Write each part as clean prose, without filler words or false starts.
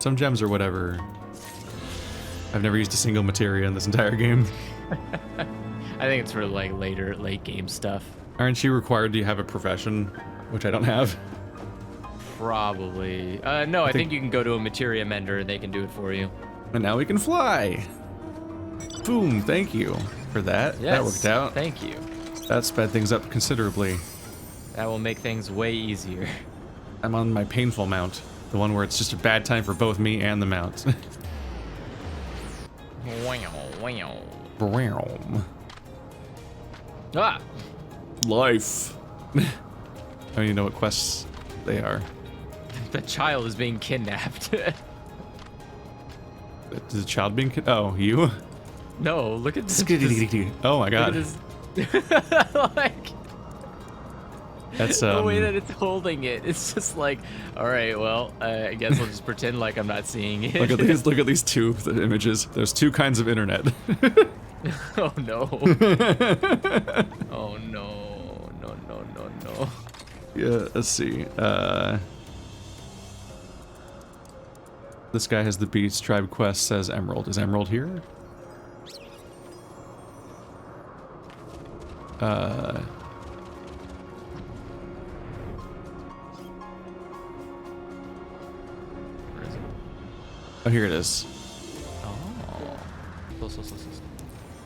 Some gems or whatever. I've never used a single materia in this entire game. I think it's for like late game stuff. Aren't you required to have a profession, which I don't have? Probably. No, I think you can go to a materia mender and they can do it for you. And now we can fly. Boom, thank you for that. Yes, that worked out. Thank you. That sped things up considerably. That will make things way easier. I'm on my painful mount. The one where it's just a bad time for both me and the mount. Ah! Life. I don't even know what quests they are. The child is being kidnapped. Is the child being Oh, you? No, look at this. Oh my god. Look at this. Like, that's the way that it's holding it, it's just like, all right, well, I guess I'll just pretend like I'm not seeing it. Look at these two images. There's two kinds of internet. Oh no. Oh no. No. Yeah, let's see. This guy has the Beats Tribe quest, says Emerald. Is Emerald here? Oh, here it is. Oh.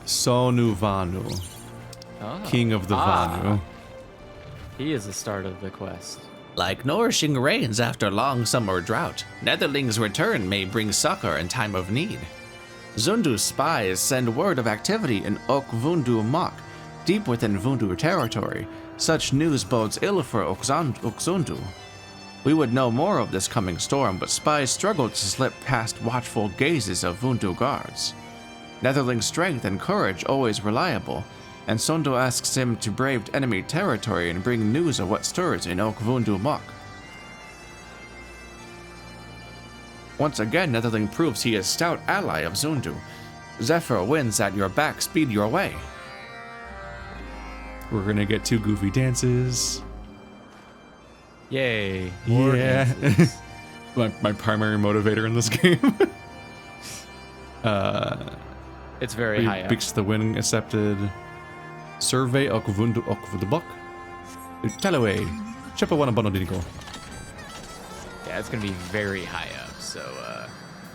Sonu Vanu, King of the Vanu. He is the start of the quest. Like nourishing rains after long summer drought, Netherling's return may bring succor in time of need. Zundu's spies send word of activity in Ok Vundu Mok, deep within Vundu territory. Such news bodes ill for Okzundu. We would know more of this coming storm, but spies struggle to slip past watchful gazes of Vundu guards. Netherling's strength and courage always reliable, and Sondo asks him to brave enemy territory and bring news of what stirs in Ok Vundu Mok. Once again, Netherling proves he is stout ally of Zundu. Zephyr wins at your back, speed your way. We're gonna get two goofy dances. Yay. Yeah. my primary motivator in this game. It's very high up. Beaks the wind accepted. Survey Ok Vundu Bok. Talaway. Chepawana Bonodinico. Yeah, it's gonna be very high up, so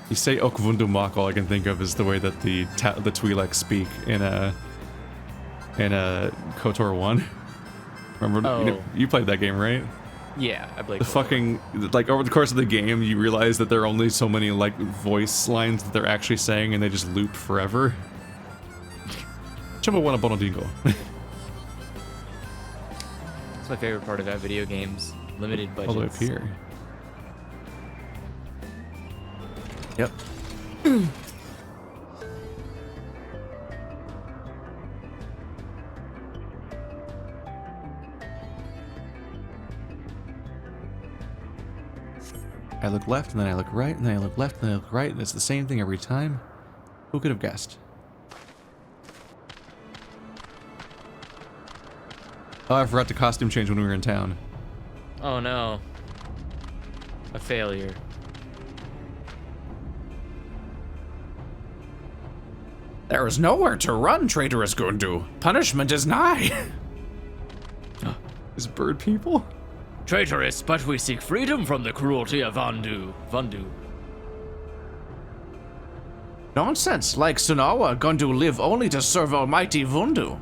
You say Ok Vundu Mok, all I can think of is the way that the Twi'lek speak in KOTOR 1. Remember, you played that game, right? yeah, I played The fucking, like, over the course of the game, you realize that there are only so many, like, voice lines that they're actually saying, and they just loop forever. Chepawana Bonodingo. That's my favorite part about video games. Limited budgets. All the way up here. Yep. I look left, and then I look right, and then I look left, and then I look right, and it's the same thing every time. Who could have guessed? Oh, I forgot to costume change when we were in town. Oh no. A failure. There is nowhere to run, traitorous Gundu. Punishment is nigh. Is bird people? Traitorous, but we seek freedom from the cruelty of Vanu. Nonsense, like Sunawa, Gundu live only to serve almighty Vundu.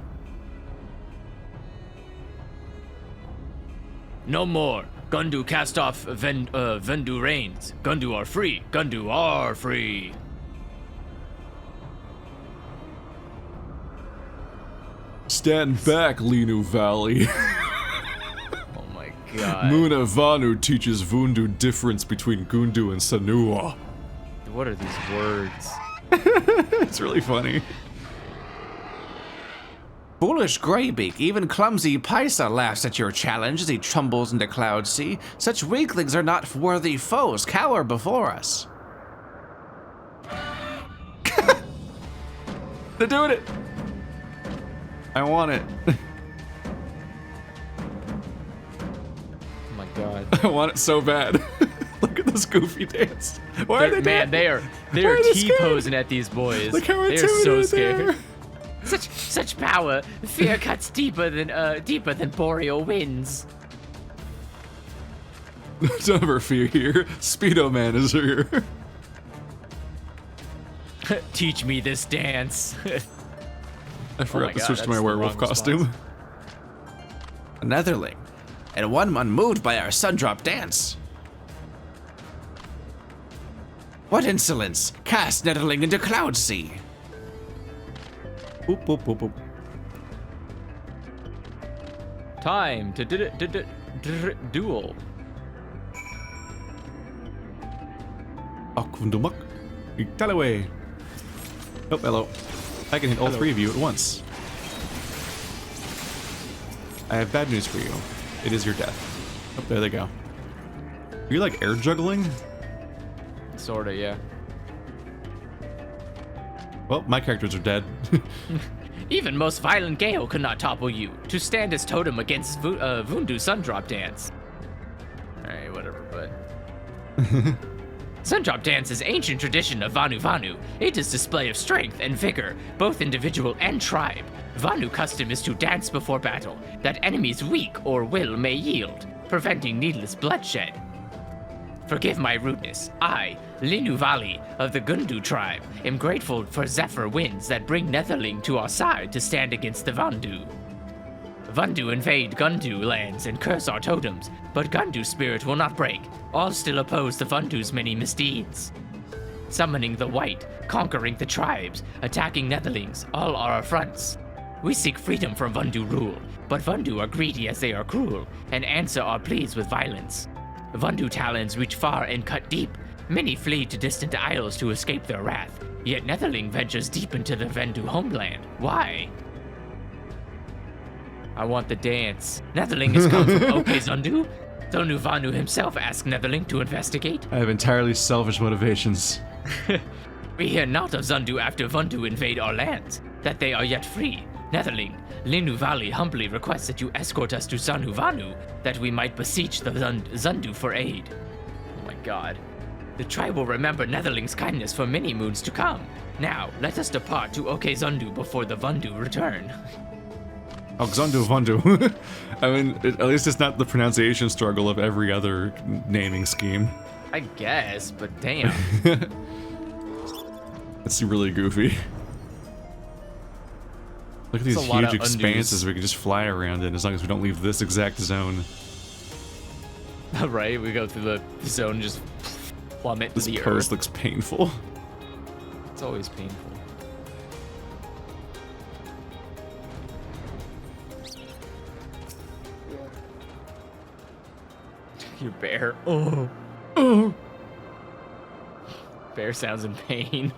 No more. Gundu cast off Vendu reigns. Gundu are free. Gundu are free. Stand back, Linu Valley. Oh my god. Muna Vanu teaches Vundu difference between Gundu and Sanua. What are these words? It's really funny. Foolish Greybeak, even clumsy Paisa laughs at your challenge as he tumbles into Cloud Sea. Such weaklings are not worthy foes. Cower before us. They're doing it. I want it. Oh my god. I want it so bad. Look at This goofy dance. Why are they Man, they are T-posing at these boys. Look how they are so intimidated they scared. are. Such power. Fear cuts deeper than boreal winds. Don't ever fear here. Speedo Man is here. Teach me this dance. I forgot my to God, switch to my that's the werewolf wrong costume. A netherling, and one unmoved by our sundrop dance. What insolence! Cast netherling into cloud sea. Boop, boop, boop, boop. Time to duel. Akvundumuk. Italaway. Oh, hello. I can hit all three of you at once. I have bad news for you. It is your death. Oh, there they go. Are you like air juggling? Sorta, yeah. Well, my characters are dead. Even most violent gale could not topple you. To stand as totem against Vundu Sundrop Dance. Alright, whatever, but... Sundrop Dance is ancient tradition of Vanu. It is display of strength and vigor, both individual and tribe. Vanu custom is to dance before battle, that enemies weak or will may yield, preventing needless bloodshed. Forgive my rudeness. I, Linu Valley of the Gundu tribe, am grateful for Zephyr winds that bring Netherling to our side to stand against the Vandu. Vandu invade Gundu lands and curse our totems, but Gundu spirit will not break. All still oppose the Vandu's many misdeeds. Summoning the white, conquering the tribes, attacking Netherlings, all are affronts. We seek freedom from Vandu rule, but Vandu are greedy as they are cruel, and answer our pleas with violence. Vandu talons reach far and cut deep. Many flee to distant isles to escape their wrath, yet Netherling ventures deep into the Vandu homeland. Why? I want the dance. Netherling has come from OK Zundu? Zonu Vanu himself asked Netherling to investigate. I have entirely selfish motivations. We hear not of Zundu after Vandu invade our lands, that they are yet free. Netherling, Linu Valley humbly requests that you escort us to Zanu Vanu, that we might beseech the Zundu for aid. Oh my god. The tribe will remember Netherling's kindness for many moons to come. Now, let us depart to OK Zundu before the Vandu return. Oh, Xandu Vandu. I mean, at least it's not the pronunciation struggle of every other naming scheme. I guess, but damn. That's really goofy. Look at these That's a lot huge of undos. expanses we can just fly around in as long as we don't leave this exact zone. Right, we go through the zone and just plummet This to the pose earth. looks painful. It's always painful. Your bear. Oh. Oh. Bear sounds in pain.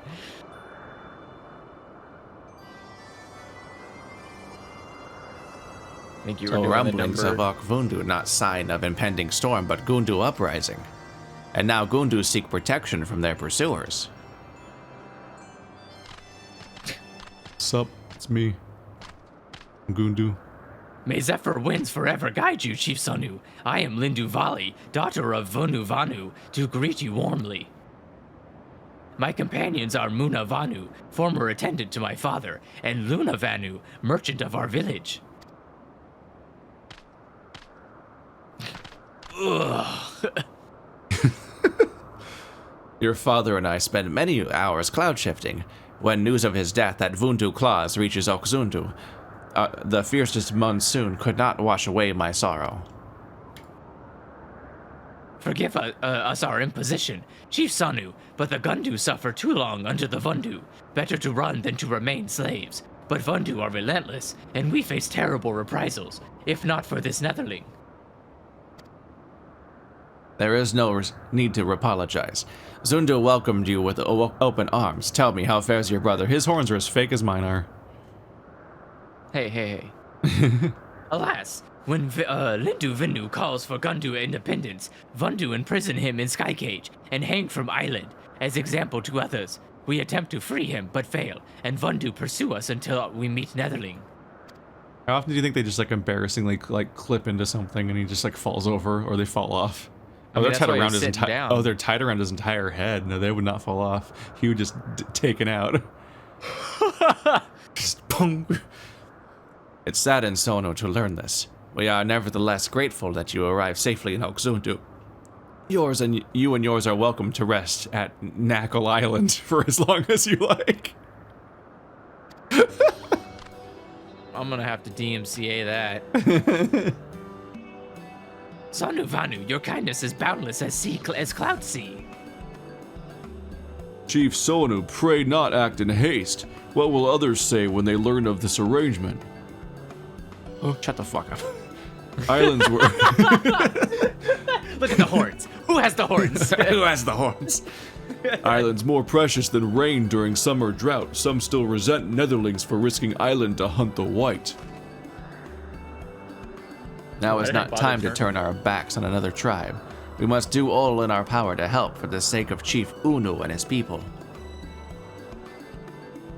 I think you were So doing rumblings the of number. Okvundu, not sign of impending storm, but Gundu uprising. And now Gundu seek protection from their pursuers. Sup, it's me. Gundu. May Zephyr winds forever guide you, Chief Sanu. I am Lindu Vali, daughter of Vanu, to greet you warmly. My companions are Muna Vanu, former attendant to my father, and Luna Vanu, merchant of our village. Ugh. Your father and I spent many hours cloud shifting. When news of his death at Vundu Claws reaches Okzundu, the fiercest monsoon could not wash away my sorrow. Forgive us our imposition, Chief Sanu, but the Gundu suffer too long under the Vundu. Better to run than to remain slaves. But Vundu are relentless, and we face terrible reprisals, if not for this Netherling. There is no need to apologize. Zundu welcomed you with open arms. Tell me, how fares your brother? His horns are as fake as mine are. Hey. Alas, when Lindu Vinu calls for Gundu independence, Vundu imprison him in Sky Cage and hang from island, as example to others. We attempt to free him, but fail, and Vundu pursue us until we meet Netherling. How often do you think they just like embarrassingly like clip into something and he just like falls over or they fall off? I mean, they're that's tied why around he's his sitting entire. down. Oh, they're tied around his entire head. No, they would not fall off. He would just taken out. Just boom. It saddens Sono to learn this. We are nevertheless grateful that you arrived safely in Oxundu. You and yours are welcome to rest at Knuckle Island for as long as you like. I'm gonna have to DMCA that. Sonu Vanu, your kindness is boundless as cloud sea. Chief Sonu, pray not act in haste. What will others say when they learn of this arrangement? Oh, shut the fuck up. Islands were. Look at the horns. Who has the horns? Who has the horns? Islands more precious than rain during summer drought. Some still resent Netherlings for risking island to hunt the white. Now is did I not bother time to turning? turn our backs on another tribe. We must do all in our power to help for the sake of Chief Unu and his people.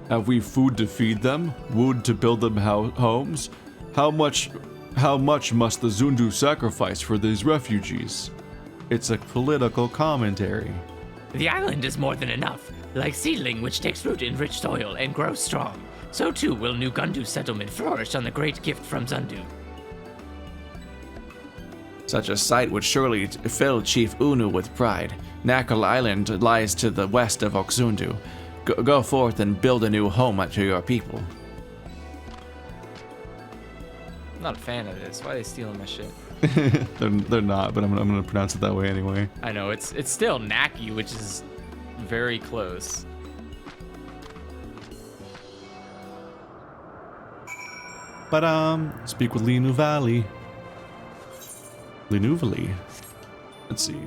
Have we food to feed them? Wood to build them homes? How much must the Zundu sacrifice for these refugees? It's a political commentary. The island is more than enough. Like seedling which takes root in rich soil and grows strong, so too will New Gundu settlement flourish on the great gift from Zundu. Such a sight would surely fill Chief Unu with pride. Knuckle Island lies to the west of Oxundu. Go forth and build a new home to your people. I'm not a fan of this. Why are they stealing my shit? they're not, but I'm gonna pronounce it that way anyway. I know, it's still Naki, which is very close. But speak with Linu Valley. Linu Valley. Let's see.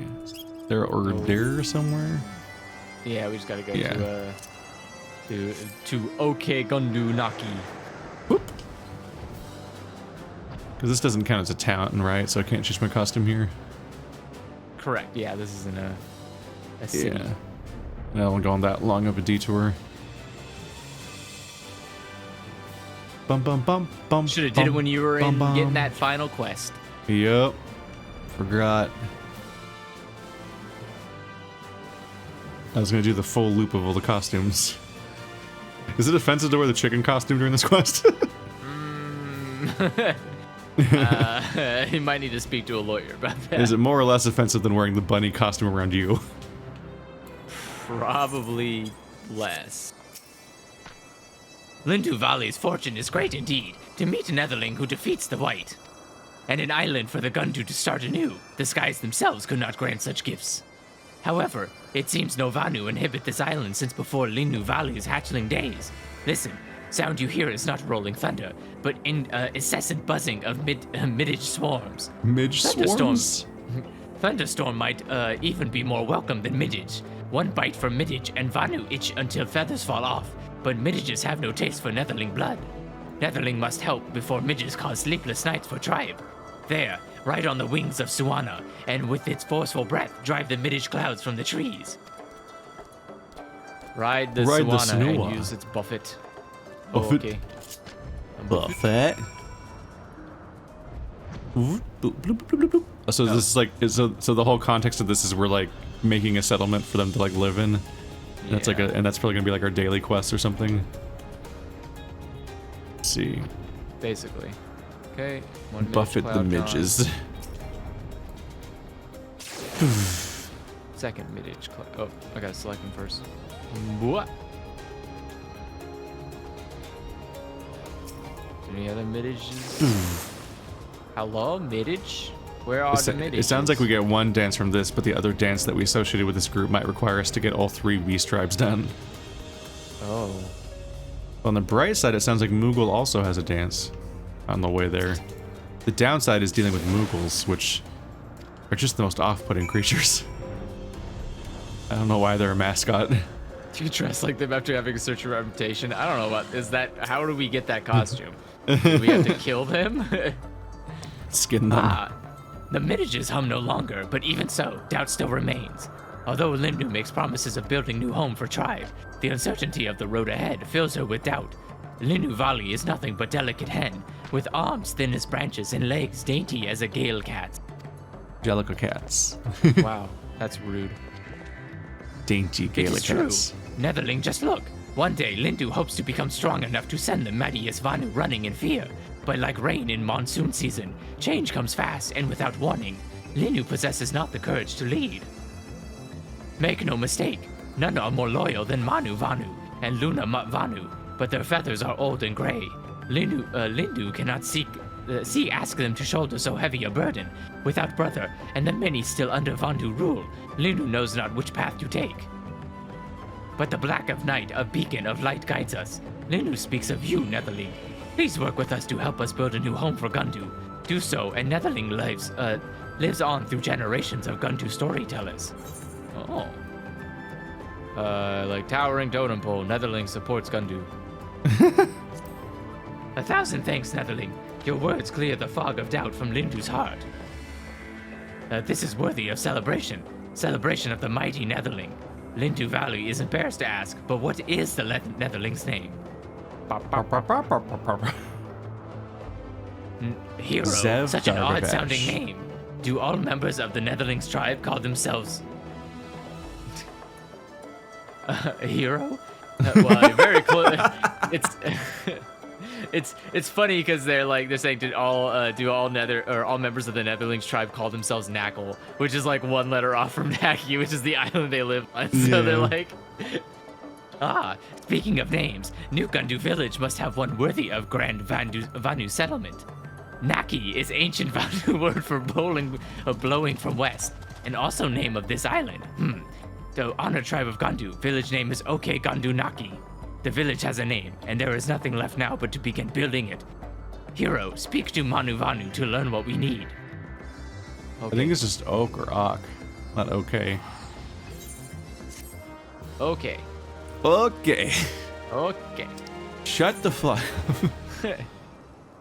There or there somewhere? Yeah, we just gotta go Yeah. to OK Gundu Naki. Because this doesn't count as a town, right? So I can't change my costume here. Correct. Yeah, this isn't a city. Yeah. I don't go on that long of a detour. Bum bum bum bum. Should have did it when you were in bum, getting bum. that final quest. Yep. Forgot. I was gonna do the full loop of all the costumes. Is it offensive to wear the chicken costume during this quest? You might need to speak to a lawyer about that. Is it more or less offensive than wearing the bunny costume around you? Probably less. Lindu Valley's fortune is great indeed, to meet a Netherling who defeats the White. And an island for the Gundu to start anew. The skies themselves could not grant such gifts. However, it seems no Vanu inhabit this island since before Lindu Valley's hatchling days. Listen, sound you hear is not rolling thunder, but incessant buzzing of midge swarms. Midge swarms? Thunderstorm might even be more welcome than midge. One bite from midge and Vanu itch until feathers fall off, but midges have no taste for Netherling blood. Netherling must help before midges cause sleepless nights for tribe. There, ride on the wings of Suana, and with its forceful breath, drive the midge clouds from the trees. Ride the Suana and use its buffet. Oh, Buffet. okay. Buffet. So this is like, so the whole context of this is we're like making a settlement for them to like live in. And that's like and that's probably gonna be like our daily quest or something. Let's see. Basically. Okay. One Buffet the midges. Second midge cloud. Oh, I gotta select them first. What? Any other midges? Hello, midge? Where are the midges? It sounds like we get one dance from this, but the other dance that we associated with this group might require us to get all 3 beast tribes done. Oh. On the bright side, it sounds like Moogle also has a dance on the way there. The downside is dealing with Moogles, which are just the most off-putting creatures. I don't know why they're a mascot. You dress like them after having a search for reputation. I don't know about. Is that how do we get that costume? Do we have to kill them? Skin them. The midges hum no longer, but even so, doubt still remains. Although Lindu makes promises of building new home for tribe, the uncertainty of the road ahead fills her with doubt. Lindu Valley is nothing but delicate hen, with arms thin as branches and legs dainty as a gale cat. Jellica cats. Wow, that's rude. Dainty It Gaelic is true. cats. Netherling, just look. One day, Lindu hopes to become strong enough to send the mightiest Vanu running in fear. But like rain in monsoon season, change comes fast and without warning. Lindu possesses not the courage to lead. Make no mistake, none are more loyal than Manu Vanu and Luna Vanu, but their feathers are old and gray. Lindu cannot ask them to shoulder so heavy a burden. Without brother, and the many still under Vandu rule, Lindu knows not which path to take. But the black of night, a beacon of light guides us. Lindu speaks of you, Netherling. Please work with us to help us build a new home for Gundu. Do so, and Netherling lives on through generations of Gundu storytellers. Oh. Like towering totem pole, Netherling supports Gundu. 1,000 thanks, Netherling. Your words clear the fog of doubt from Lindu's heart. This is worthy of celebration. Celebration of the mighty Netherling. Lindu Valley is embarrassed to ask, but what is the Netherling's name? Hero, Zev such an Dargabash. odd-sounding name. Do all members of the Netherling's tribe call themselves a hero? Well, very close. It's funny because they're saying do all members of the Netherlings tribe call themselves Knackle, which is like one letter off from Naki, which is the island they live on. So they're like, speaking of names, New Gundu village must have one worthy of Grand Vanu settlement. Naki is ancient Vanu word for blowing from west, and also name of this island. The honor tribe of Gundu, village name is Oke Gundu Naki. The village has a name, and there is nothing left now but to begin building it. Hero, speak to Manu Vanu to learn what we need. I think it's just oak or ok, not okay. Okay. Okay. Okay. Shut the fuck.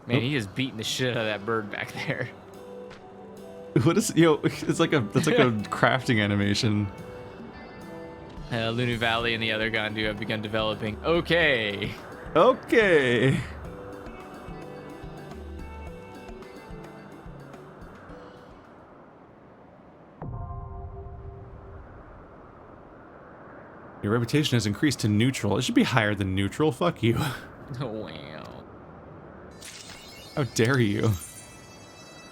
Man, he is beating the shit out of that bird back there. What is it's like a crafting animation. Lunu Valley and the other Gandu have begun developing. Okay. Okay. Your reputation has increased to neutral. It should be higher than neutral. Fuck you. Oh, wow. How dare you?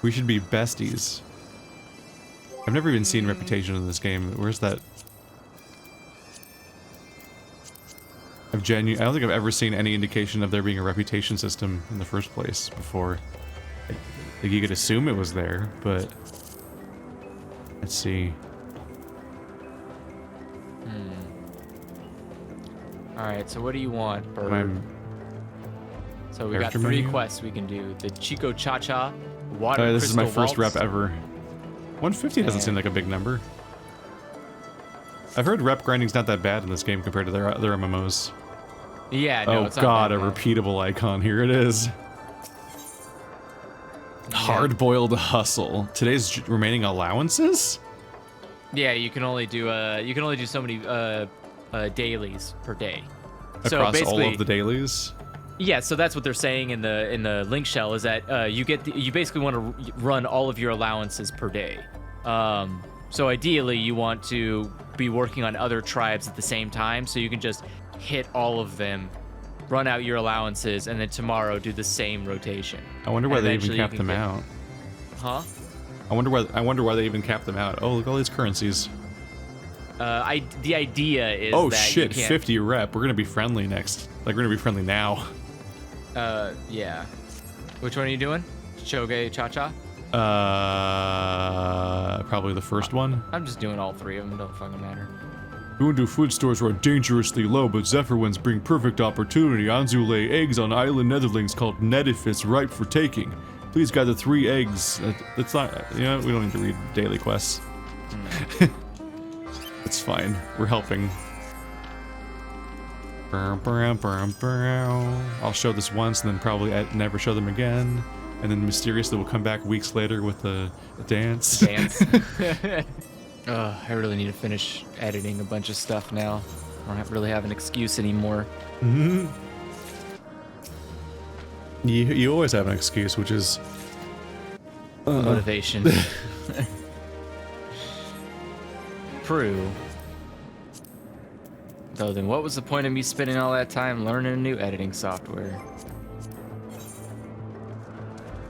We should be besties. I've never even seen reputation in this game. Where's that? I don't think I've ever seen any indication of there being a reputation system in the first place before. Like you could assume it was there, but let's see. All right, so what do you want, Bird? So we got 3 quests we can do. The Chico Cha-Cha, Water This is my Crystal first Waltz. rep ever. 150 doesn't seem like a big number. I've heard rep grinding's not that bad in this game compared to their other MMOs. Yeah, no, Oh it's not god, that a bad. repeatable icon. Here it is. Hard-boiled hustle. Today's remaining allowances? Yeah, you can only do so many dailies per day. So Across basically, all of the dailies? yeah, so that's what they're saying in the link shell is that you basically want to run all of your allowances per day. So ideally, you want to be working on other tribes at the same time, so you can just hit all of them, run out your allowances, and then tomorrow do the same rotation. I wonder why And they even eventually you capped can them get- out. Huh? I wonder why they even capped them out. Oh, look at all these currencies. The idea is Oh that shit, you can't, 50 rep. We're gonna be friendly next. Like, we're gonna be friendly now. yeah. Which one are you doing? Choge Cha-Cha? Probably the first one. I'm just doing all 3 of them. Don't fucking matter. Undu food stores are dangerously low, but Zephyr winds bring perfect opportunity. Anzu lay eggs on island netherlings called Nedifice, ripe for taking. Please gather 3 eggs. It's not, we don't need to read daily quests. It's fine. We're helping. I'll show this once and then probably never show them again. And then mysteriously we'll come back weeks later with a dance. Dance. I really need to finish editing a bunch of stuff now. I don't really have an excuse anymore. Mm-hmm. You always have an excuse, which is Motivation. Prue. Though then what was the point of me spending all that time learning a new editing software?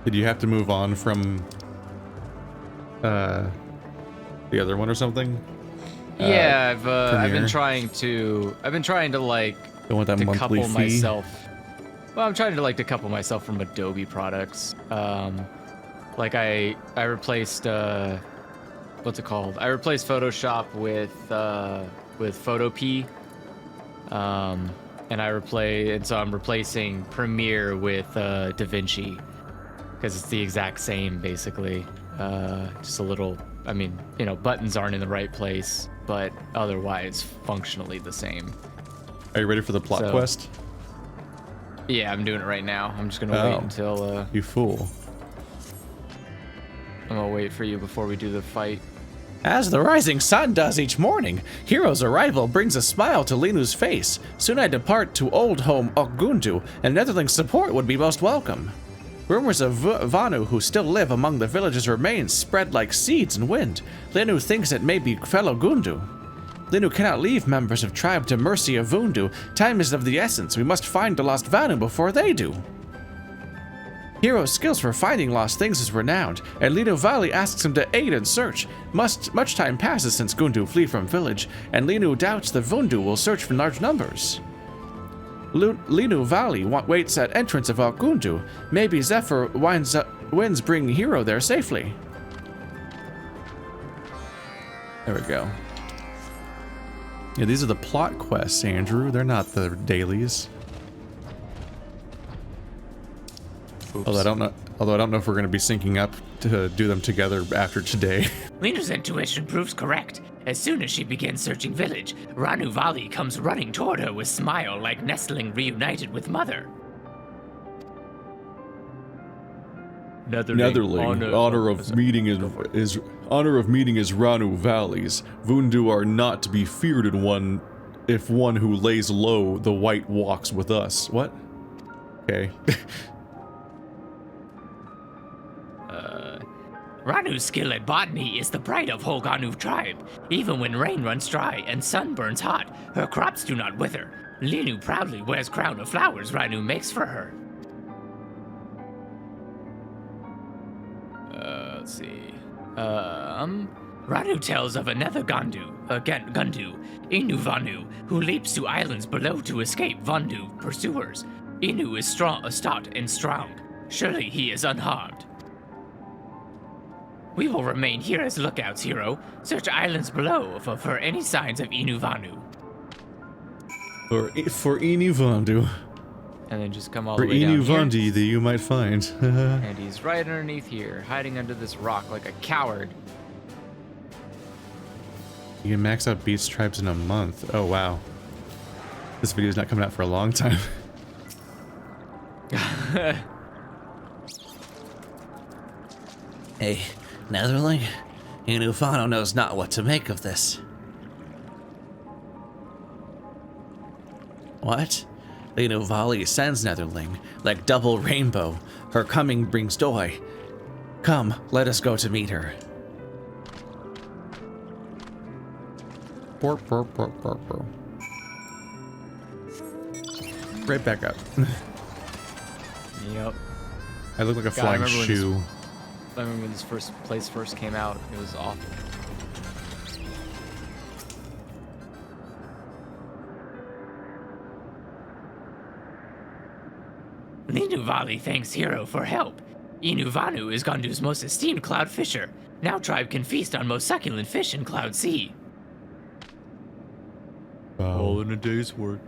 Did you have to move on from the other one or something? Yeah, I've been Premiere? trying to like Don't want that monthly decouple fee. myself. Well, I'm trying to like decouple myself from Adobe products. Like I replaced what's it called? I replaced Photoshop with Photopea. And so I'm replacing Premiere with DaVinci because it's the exact same basically. Just a little, I mean, you know, buttons aren't in the right place, but otherwise functionally the same. Are you ready for the plot quest? Yeah, I'm doing it right now. I'm just gonna wait until You fool. I'm gonna wait for you before we do the fight. As the rising sun does each morning, Hero's arrival brings a smile to Linu's face. Soon I depart to old home Okgundu, and Netherling's support would be most welcome. Rumors of Vanu who still live among the village's remains spread like seeds in wind. Linu thinks it may be fellow Gundu. Linu cannot leave members of tribe to mercy of Vundu. Time is of the essence. We must find the lost Vanu before they do. Hero's skills for finding lost things is renowned, and Linu Valley asks him to aid in search. Much time passes since Gundu flee from village, and Linu doubts that Vundu will search for large numbers. Linu Valley waits at entrance of Gundu. Maybe Zephyr winds bring Hero there safely. There we go. Yeah, these are the plot quests, Andrew. They're not the dailies. Oops. Although I don't know if we're going to be syncing up to do them together after today. Linu's intuition proves correct. As soon as she begins searching village, Ranu Vali comes running toward her with smile like nestling reunited with mother. Netherling, honor of meeting is Ranu Valleys. Vundu are not to be feared in one, if one who lays low, the white walks with us. What? Okay. Ranu's skill at botany is the pride of whole Ganu tribe. Even when rain runs dry and sun burns hot, her crops do not wither. Linu proudly wears crown of flowers Ranu makes for her. Let's see. Ranu tells of another Gundu, Inu Vanu, who leaps to islands below to escape Vandu pursuers. Inu is stout and strong. Surely he is unharmed. We will remain here as lookouts, Hero. Search islands below for any signs of Inu Vanu. For Inu Vandu. And then just come all For the way down Inu here. Vandi that you might find. And he's right underneath here, hiding under this rock like a coward. You can max out beast tribes in a month. Oh wow. This video's not coming out for a long time. Hey, Netherling? Inufano knows not what to make of this. What? Linu Valley sends Netherling, like double rainbow. Her coming brings joy. Come, let us go to meet her. Borp, borp, borp, borp, borp. Right back up. Yep. I look like a God, I flying remember when shoe. I remember when this place first came out, it was awful. Linu Vali thanks Hero for help. Inu Vanu is Gandu's most esteemed cloud fisher. Now tribe can feast on most succulent fish in Cloud Sea. Wow. in a day's work.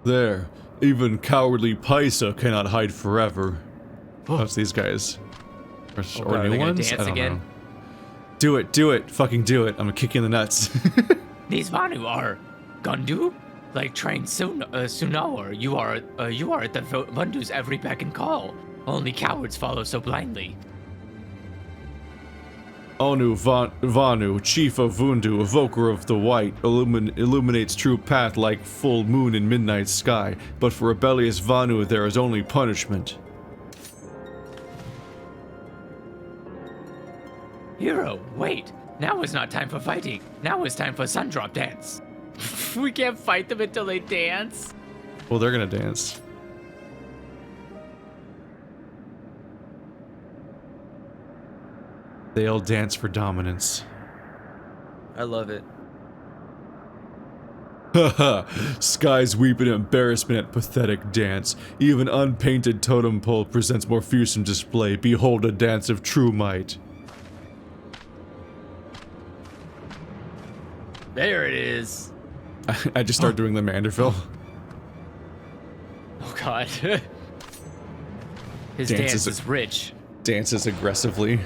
There, even cowardly Paisa cannot hide forever. That's these guys. Or God, are new they gonna ones? dance I don't again? know. Do it, fucking do it. I'm gonna kick you in the nuts. These Vanu are Gandu? Like trained Sunawar, you are at the Vandu's every beck and call. Only cowards follow so blindly. Onu Vanu, chief of Vundu, evoker of the white, illuminates true path like full moon in midnight sky. But for rebellious Vanu, there is only punishment. Hero, wait. Now is not time for fighting. Now is time for Sundrop dance. We can't fight them until they dance. Well, they're gonna dance. They'll dance for dominance. I love it. Haha, skies weep in embarrassment at pathetic dance. Even unpainted totem pole presents more fearsome display. Behold a dance of true might. There it is. I just start doing the Manderville. Oh god. His Dances dance is rich. Dances aggressively.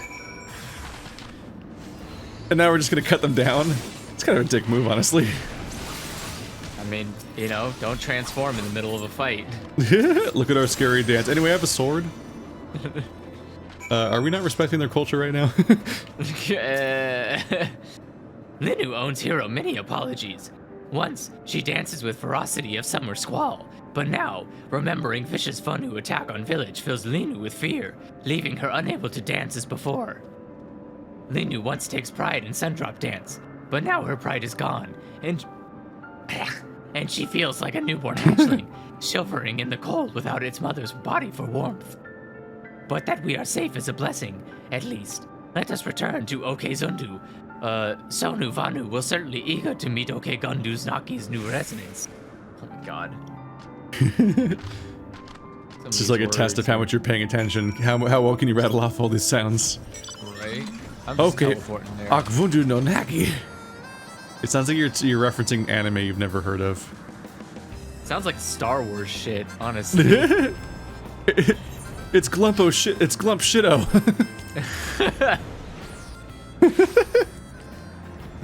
And now we're just gonna cut them down? It's kind of a dick move, honestly. I mean, you know, don't transform in the middle of a fight. Look at our scary dance. Anyway, I have a sword. Are we not respecting their culture right now? Linu owns Hero many apologies. Once, she dances with ferocity of summer squall, but now, remembering Fish's Vanu attack on village fills Linu with fear, leaving her unable to dance as before. Linu once takes pride in Sundrop dance, but now her pride is gone, and she feels like a newborn hatchling, shivering in the cold without its mother's body for warmth. But that we are safe is a blessing, at least. Let us return to Okezundu. Sonu Vanu will certainly eager to meet Okegundu's Naki's new residence. Oh my god. This is like a test of how much you're paying attention. How well can you rattle off all these sounds? Right? I'm just Okay. teleporting there. Akvundu no Naki. It sounds like you're referencing anime you've never heard of. Sounds like Star Wars shit, honestly. It's Glumpo shit. It's Glump Shitto.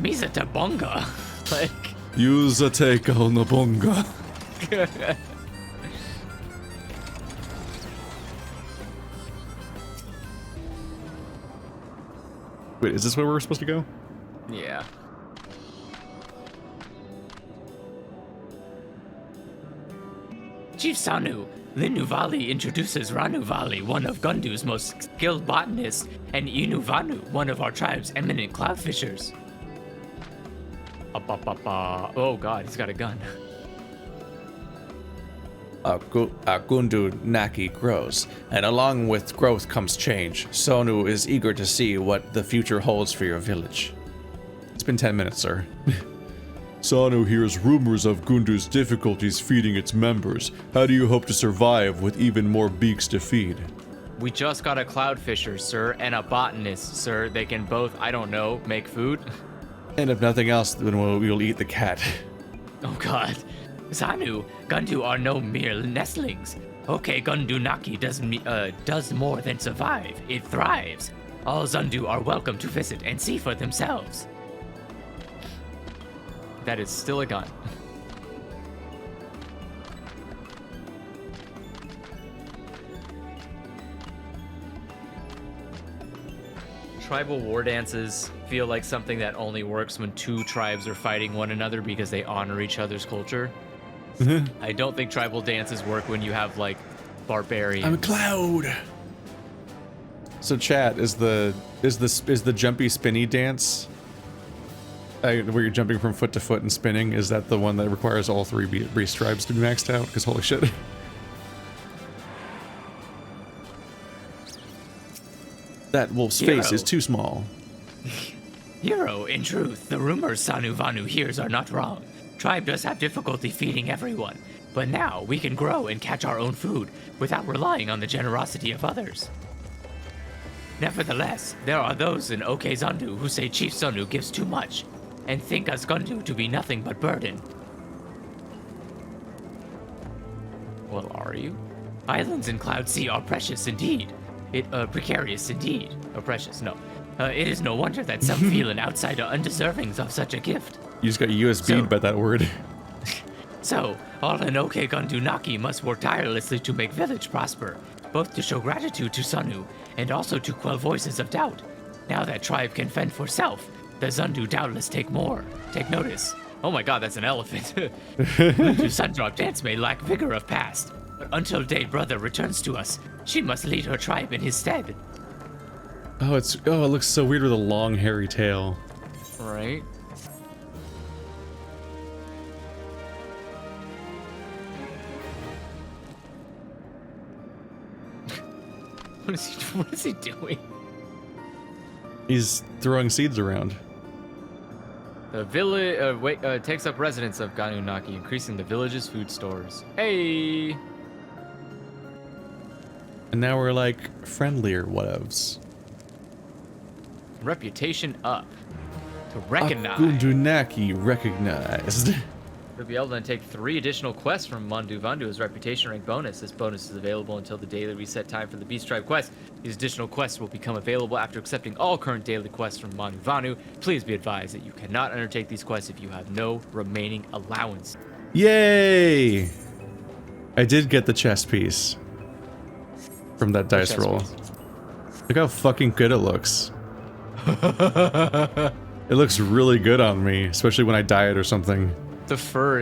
Misata Bonga. Like, Use a take on the bonga. Wait, is this where we're supposed to go? yeah. Chief Sanu, Linu Valley introduces Ranu Valley, one of Gundu's most skilled botanists, and Inu Vanu, one of our tribe's eminent cloud fishers. Oh god, he's got a gun. Akundu Naki grows, and along with growth comes change. Sonu is eager to see what the future holds for your village. It's been 10 minutes, sir. Sanu hears rumors of Gundu's difficulties feeding its members. How do you hope to survive with even more beaks to feed? We just got a cloud fisher, sir, and a botanist, sir. They can both, I don't know, make food. And if nothing else, then we'll eat the cat. Oh god. Sanu, Gundu are no mere nestlings. Okay, Gundu Naki does more than survive, it thrives. All Zundu are welcome to visit and see for themselves. That is still a gun. Tribal war dances feel like something that only works when two tribes are fighting one another because they honor each other's culture. I don't think tribal dances work when you have like barbarians. I'm a cloud. So chat, is the jumpy spinny dance where you're jumping from foot to foot and spinning, is that the one that requires all three beast tribes to be maxed out? Because holy shit. That wolf's face is too small. Hero, in truth, the rumors Sanu Vanu hears are not wrong. Tribe does have difficulty feeding everyone, but now we can grow and catch our own food without relying on the generosity of others. Nevertheless, there are those in Okezundu who say Chief Sonu gives too much, and think us Gundu to be nothing but burden. Well, are you? Islands in Cloud Sea are precious indeed. Precarious indeed. Precious, no. It is no wonder that some feel an outsider undeserving of such a gift. You just got USB'd by that word. So, all in Okegundu Naki must work tirelessly to make village prosper, both to show gratitude to Sanu, and also to quell voices of doubt. Now that tribe can fend for self, the Zundu doubtless take notice. Oh my god, that's an elephant. Lundu Sundrop dance may lack vigor of past, but until Day Brother returns to us, she must lead her tribe in his stead. Oh, it looks so weird with a long hairy tail. Right. What is he doing? He's throwing seeds around. The village takes up residence of Ganunaki, increasing the village's food stores. Hey! And now we're like friendlier whatevs. Reputation up. To recognize. Gundunaki recognized. You'll be able to take 3 additional quests from Mondu Vandu as reputation rank bonus. This bonus is available until the daily reset time for the Beast Tribe quest. These additional quests will become available after accepting all current daily quests from Mondu Vanu. Please be advised that you cannot undertake these quests if you have no remaining allowance. Yay! I did get the chest piece from that dice roll. Look how fucking good it looks. It looks really good on me, especially when I diet or something. The fur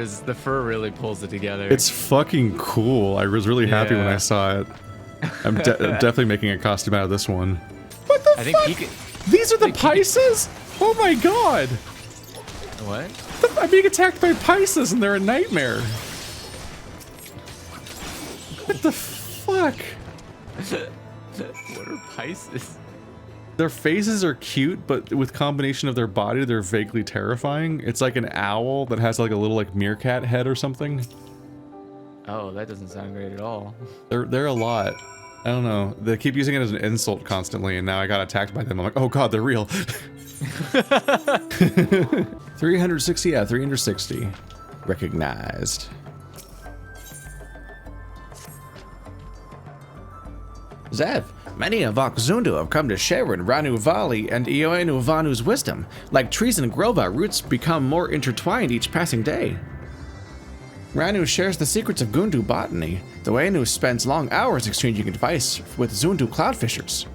really pulls it together. It's fucking cool. I was really happy when I saw it. I'm definitely making a costume out of this one. What the fuck? These are the Pisces? Oh my god! What? I'm being attacked by Pisces and they're a nightmare. What the fuck? What are Pisces? Their faces are cute, but with combination of their body, they're vaguely terrifying. It's like an owl that has like a little like meerkat head or something. Oh, that doesn't sound great at all. They're a lot. I don't know. They keep using it as an insult constantly, and now I got attacked by them. I'm like, oh god, they're real. 360, yeah, 360. Recognized. Zev, many of Okzundu have come to share in Ranu Vali and Ioenu Vanu's wisdom. Like trees and grova, roots become more intertwined each passing day. Ranu shares the secrets of Gundu botany. The Wainu spends long hours exchanging advice with Zundu cloudfishers.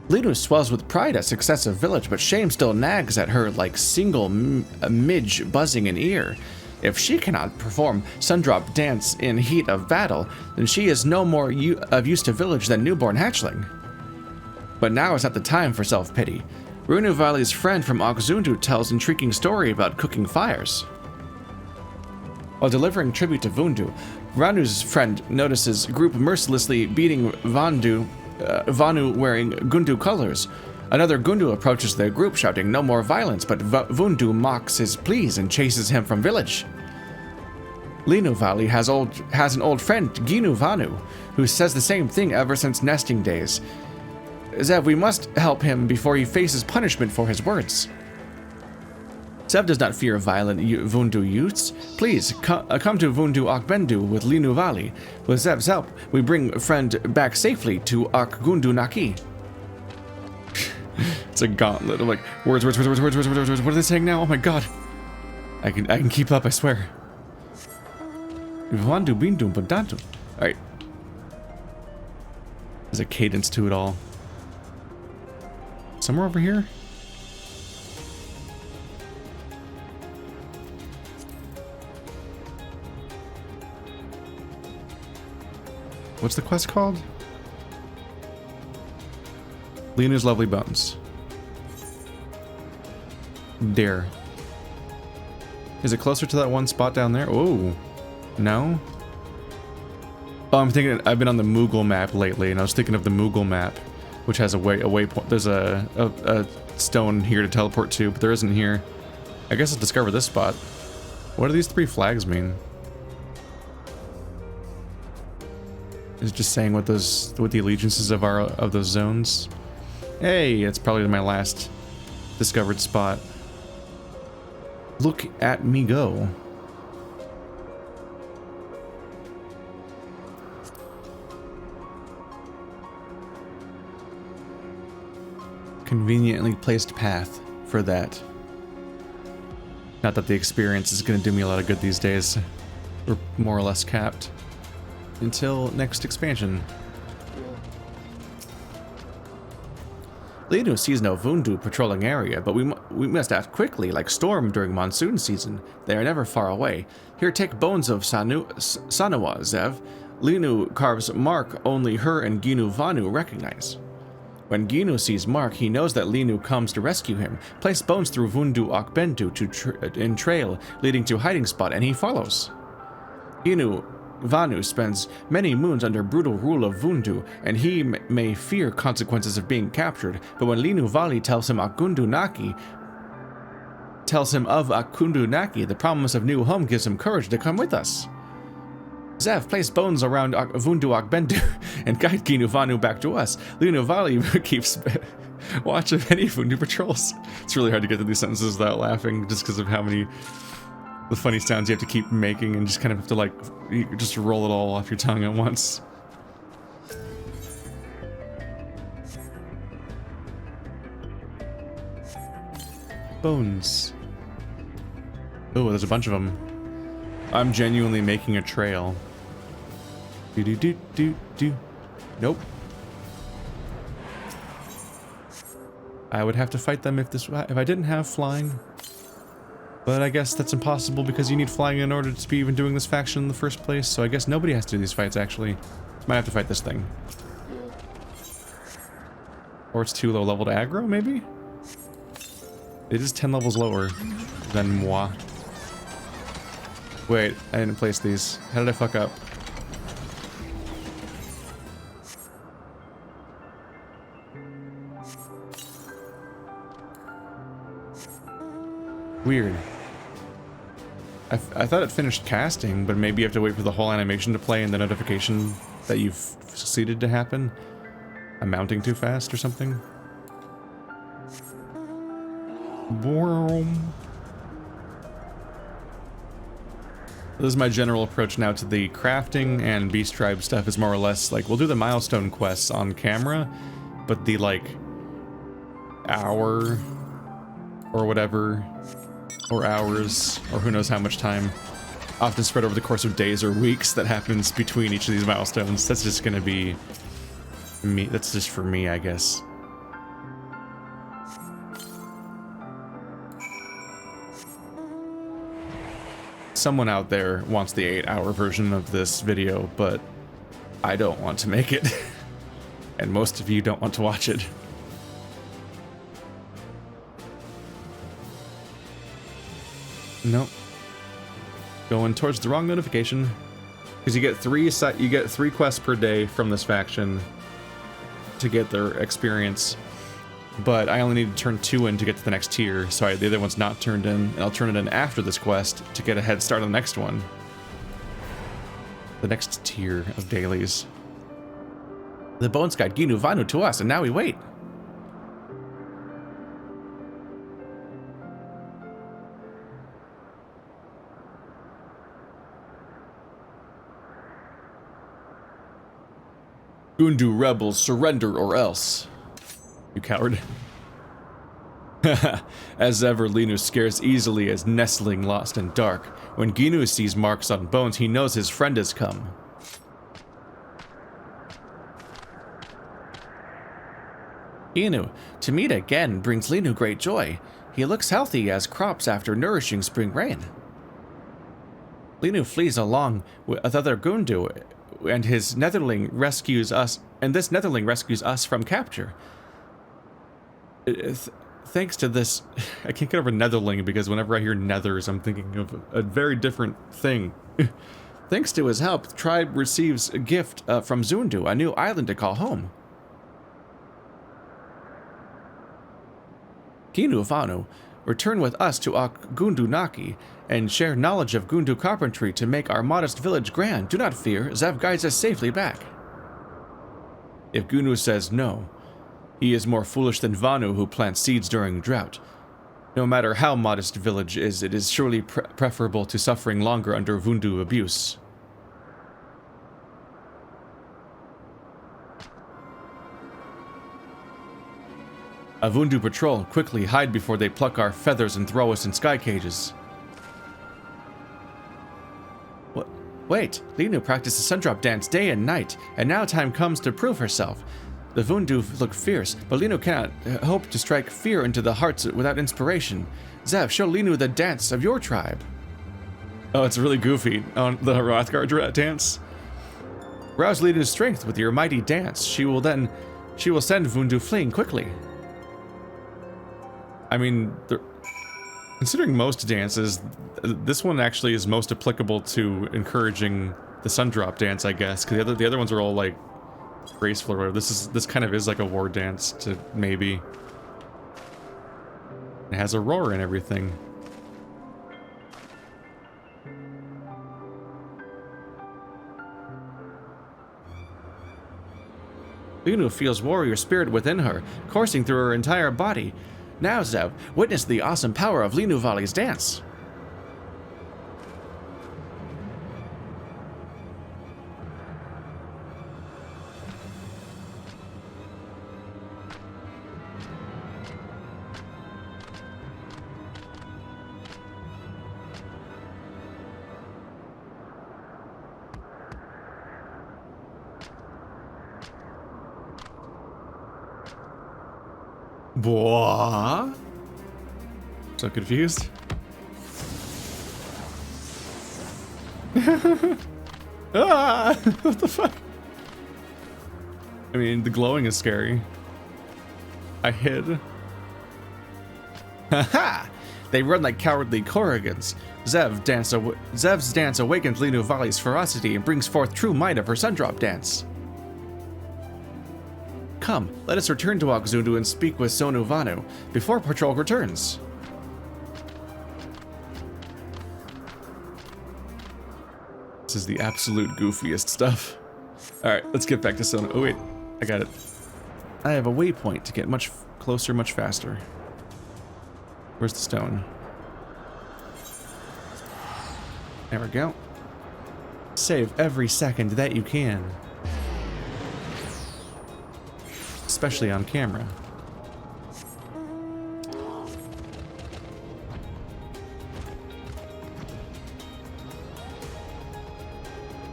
Linu swells with pride at success of village, but shame still nags at her like single midge buzzing in ear. If she cannot perform Sundrop dance in heat of battle, then she is no more of use to village than newborn hatchling. But now is not the time for self-pity. Runu Vali's friend from Okzundu tells intriguing story about cooking fires. While delivering tribute to Vundu, Ranu's friend notices group mercilessly beating Vanu wearing Gundu colors. Another Gundu approaches their group shouting no more violence, but Vundu mocks his pleas and chases him from village. Linu Vali has an old friend, Ginu Vanu, who says the same thing ever since nesting days. Zev, we must help him before he faces punishment for his words. Zev does not fear violent Vundu youths. Please, come to Vundu Akbendu with Linu Vali. With Zev's help, we bring a friend back safely to Akgundu Naki. It's a gauntlet of like words. What are they saying now? Oh my god. I can keep up, I swear. Alright. There's a cadence to it all. Somewhere over here? What's the quest called? Lena's Lovely Bones. There. Is it closer to that one spot down there? Oh, no? Oh, I'm thinking, I've been on the Moogle map lately, and I was thinking of the Moogle map, which has a waypoint. There's a stone here to teleport to, but there isn't here. I guess I'll discover this spot. What do these 3 flags mean? Is it just saying what the allegiances of those zones? Hey, it's probably my last discovered spot. Look at me go. Conveniently placed path for that. Not that the experience is going to do me a lot of good these days. We're more or less capped. Until next expansion. Linu sees no Vundu patrolling area, but we must act quickly, like Storm during monsoon season. They are never far away. Here, take bones of Sanawa, Zev. Linu carves mark only her and Ginu Vanu recognize. When Ginu sees Mark, he knows that Linu comes to rescue him. Place bones through Vundu Akbendu in trail leading to hiding spot, and he follows. Vanu spends many moons under brutal rule of Vundu, and he may fear consequences of being captured, but when Linu Vali tells him of Akundu Naki, the promise of new home gives him courage to come with us. Zev, place bones around Vundu Akbendu and guide Ginu Vanu back to us. Linu Vali keeps watch of any Vundu patrols. It's really hard to get through these sentences without laughing, just because of how many the funny sounds you have to keep making, and just kind of have to like just roll it all off your tongue at once. Bones. Oh, there's a bunch of them. I'm genuinely making a trail. Nope. I would have to fight them if I didn't have flying. But I guess that's impossible because you need flying in order to be even doing this faction in the first place, so I guess nobody has to do these fights, actually. Might have to fight this thing. Or it's too low level to aggro, maybe? It is 10 levels lower than moi. Wait, I didn't place these. How did I fuck up? Weird. I thought it finished casting, but maybe you have to wait for the whole animation to play and the notification that you've succeeded to happen. I'm mounting too fast or something. Boom. This is my general approach now to the crafting and beast tribe stuff, is more or less like we'll do the milestone quests on camera, but the like hour or whatever, or hours, or who knows how much time, often spread over the course of days or weeks, that happens between each of these milestones. That's just gonna be me. That's just for me, I guess. Someone out there wants the 8-hour version of this video, but I don't want to make it. And most of you don't want to watch it. Nope. Going towards the wrong notification. Because you get three quests per day from this faction to get their experience. But I only need to turn 2 in to get to the next tier, so the other one's not turned in, and I'll turn it in after this quest to get a head start on the next one. The next tier of dailies. The bones guide Ginu Vanu to us, and now we wait. Gundu rebels, surrender or else. You coward. As ever, Linu scares easily as nestling lost in dark. When Ginu sees marks on bones, he knows his friend has come. Ginu, to meet again brings Linu great joy. He looks healthy as crops after nourishing spring rain. Linu flees along with other Gundu, and this netherling rescues us from capture. Thanks to this, I can't get over netherling because whenever I hear nethers, I'm thinking of a very different thing. Thanks to his help, the tribe receives a gift from Zundu, a new island to call home. Ginu Vanu, return with us to Gundu Naki and share knowledge of Gundu carpentry to make our modest village grand. Do not fear, Zev guides us safely back. If Gunu says no, he is more foolish than Vanu, who plants seeds during drought. No matter how modest village is, it is surely preferable to suffering longer under Vundu abuse. A Vundu patrol, quickly hide before they pluck our feathers and throw us in sky cages. Wait, Linu practices Sundrop dance day and night, and now time comes to prove herself. The Vundu look fierce, but Linu cannot hope to strike fear into the hearts without inspiration. Zev, show Linu the dance of your tribe. Oh, it's really goofy on the Hrothgar dance. Rouse Linu's strength with your mighty dance. She will then She will send Vundu fleeing quickly. I mean, considering most dances, this one actually is most applicable to encouraging the sun drop dance, I guess, because the other ones are all like graceful or whatever. This kind of is like a war dance to maybe. It has a roar and everything. Vanu feels warrior spirit within her, coursing through her entire body. Now, Zev, witness the awesome power of Linu Vali's dance. Boah. So confused. Ah, what the fuck? I mean, the glowing is scary. I hid. Haha! They run like cowardly Korrigans. Zev's dance awakens Linu Vali's ferocity and brings forth true might of her Sundrop dance. Come, let us return to Okzundu and speak with Sonu Vanu before patrol returns. This is the absolute goofiest stuff. Alright, let's get back to Sonu. Oh wait, I got it. I have a waypoint to get much closer, much faster. Where's the stone? There we go. Save every second that you can. Especially on camera.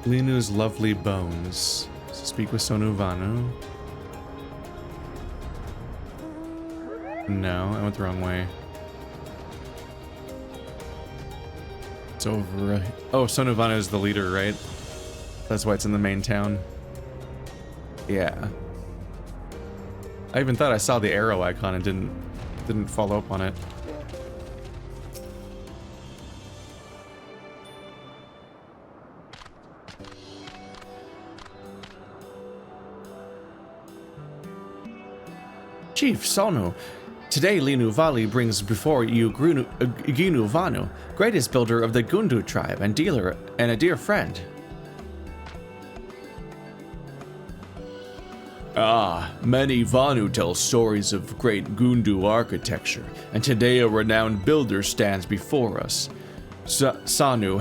Linu's lovely bones. Speak with Sonu Vanu. No, I went the wrong way. It's over. Oh, Sonu Vanu is the leader, right? That's why it's in the main town. Yeah. I even thought I saw the arrow icon and didn't follow up on it. Chief Sonu, today Linu Vali brings before you Ginu Vanu, greatest builder of the Gundu tribe and dealer and a dear friend. Many Vanu tell stories of great Gundu architecture, and today a renowned builder stands before us. Sanu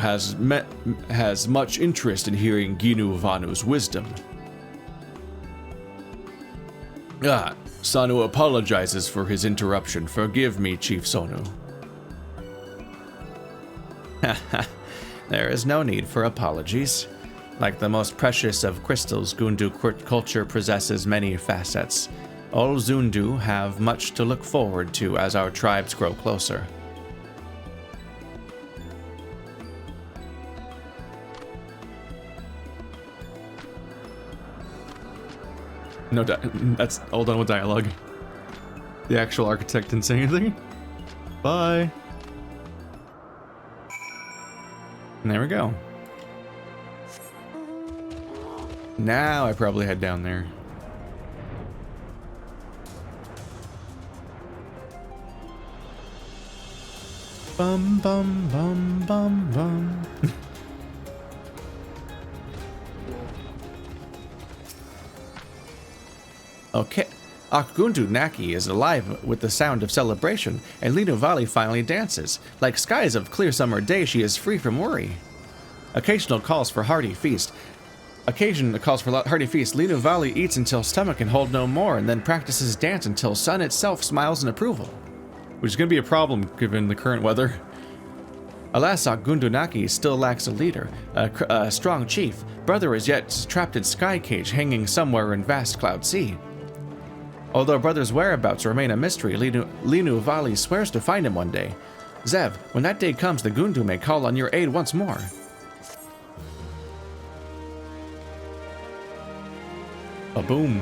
has much interest in hearing Ginu Vanu's wisdom. Sanu apologizes for his interruption. Forgive me, Chief Sonu. There is no need for apologies. Like the most precious of crystals, Gundu culture possesses many facets. All Zundu have much to look forward to as our tribes grow closer. No, that's all done with dialogue. The actual architect didn't say anything. Bye. And there we go. Now I probably head down there. Bum bum bum bum bum. Okay, Akgundu Naki is alive with the sound of celebration, and Linu Vali finally dances. Like skies of clear summer day, she is free from worry. Occasion calls for hearty feast. Linu Vali eats until stomach can hold no more, and then practices dance until sun itself smiles in approval. Which is going to be a problem given the current weather. Alas, Akgundu Naki still lacks a leader, a strong chief. Brother is yet trapped in sky cage, hanging somewhere in vast cloud sea. Although brother's whereabouts remain a mystery, Linu Vali swears to find him one day. Zev, when that day comes, the Gundu may call on your aid once more. A boom.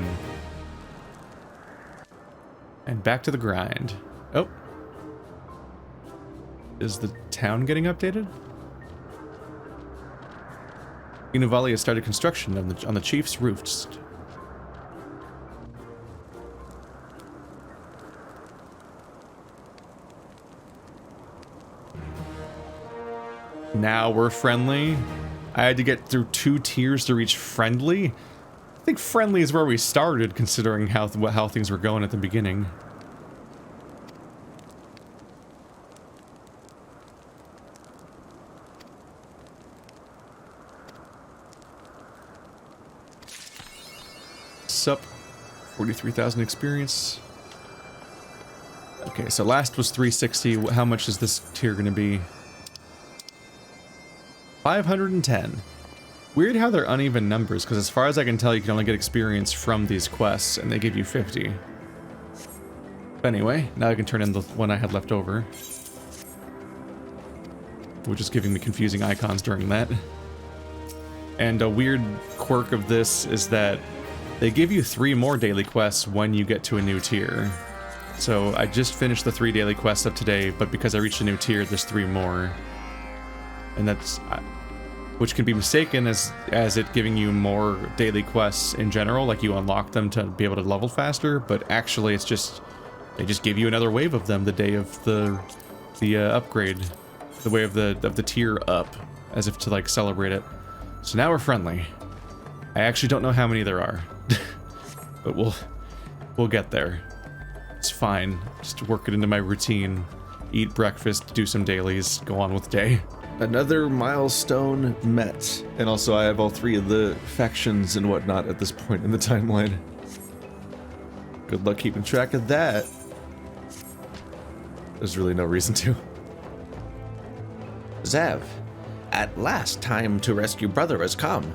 And back to the grind. Oh. Is the town getting updated? Univali has started construction on the chief's roofs. Now we're friendly. I had to get through 2 tiers to reach friendly. I think friendly is where we started, considering how things were going at the beginning. Sup, 43,000 experience. Okay, so last was 360. How much is this tier going to be? 510. Weird how they're uneven numbers, because as far as I can tell, you can only get experience from these quests, and they give you 50. But anyway, now I can turn in the one I had left over, which is giving me confusing icons during that. And a weird quirk of this is that they give you 3 more daily quests when you get to a new tier. So I just finished the 3 daily quests of today, but because I reached a new tier, there's 3 more. And that's, which can be mistaken as it giving you more daily quests in general, like you unlock them to be able to level faster, but actually it's just, they just give you another wave of them the day of the upgrade, the way of the tier up, as if to like celebrate it. So now we're friendly. I actually don't know how many there are, but we'll get there. It's fine. Just work it into my routine. Eat breakfast, do some dailies, go on with the day. Another milestone met. And also I have all 3 of the factions and whatnot at this point in the timeline. Good luck keeping track of that. There's really no reason to. Zev, at last time to rescue brother has come.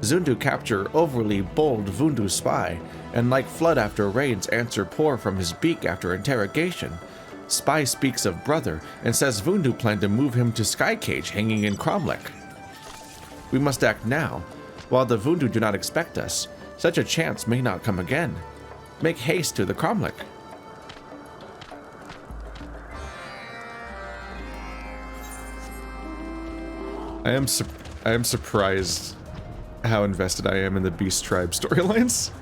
Zundu capture overly bold Vundu spy, and like flood after rains answer pour from his beak after interrogation. Spy speaks of brother and says Vundu plan to move him to Sky Cage hanging in Cromlech. We must act now, while the Vundu do not expect us. Such a chance may not come again. Make haste to the Cromlech. I am surprised how invested I am in the Beast Tribe storylines.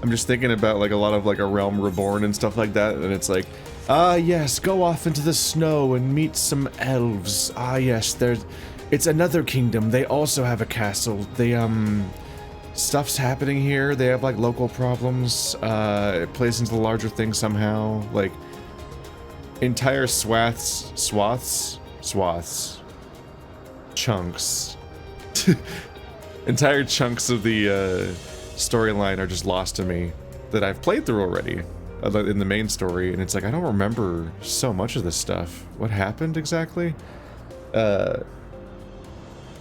I'm just thinking about like a lot of like A Realm Reborn and stuff like that, and it's like, ah yes, go off into the snow and meet some elves. Ah yes, it's another kingdom. They also have a castle. They stuff's happening here. They have like local problems. It plays into the larger thing somehow. Like entire swaths, chunks. Entire chunks of the storyline are just lost to me that I've played through already in the main story, and it's like I don't remember so much of this stuff. What happened exactly? But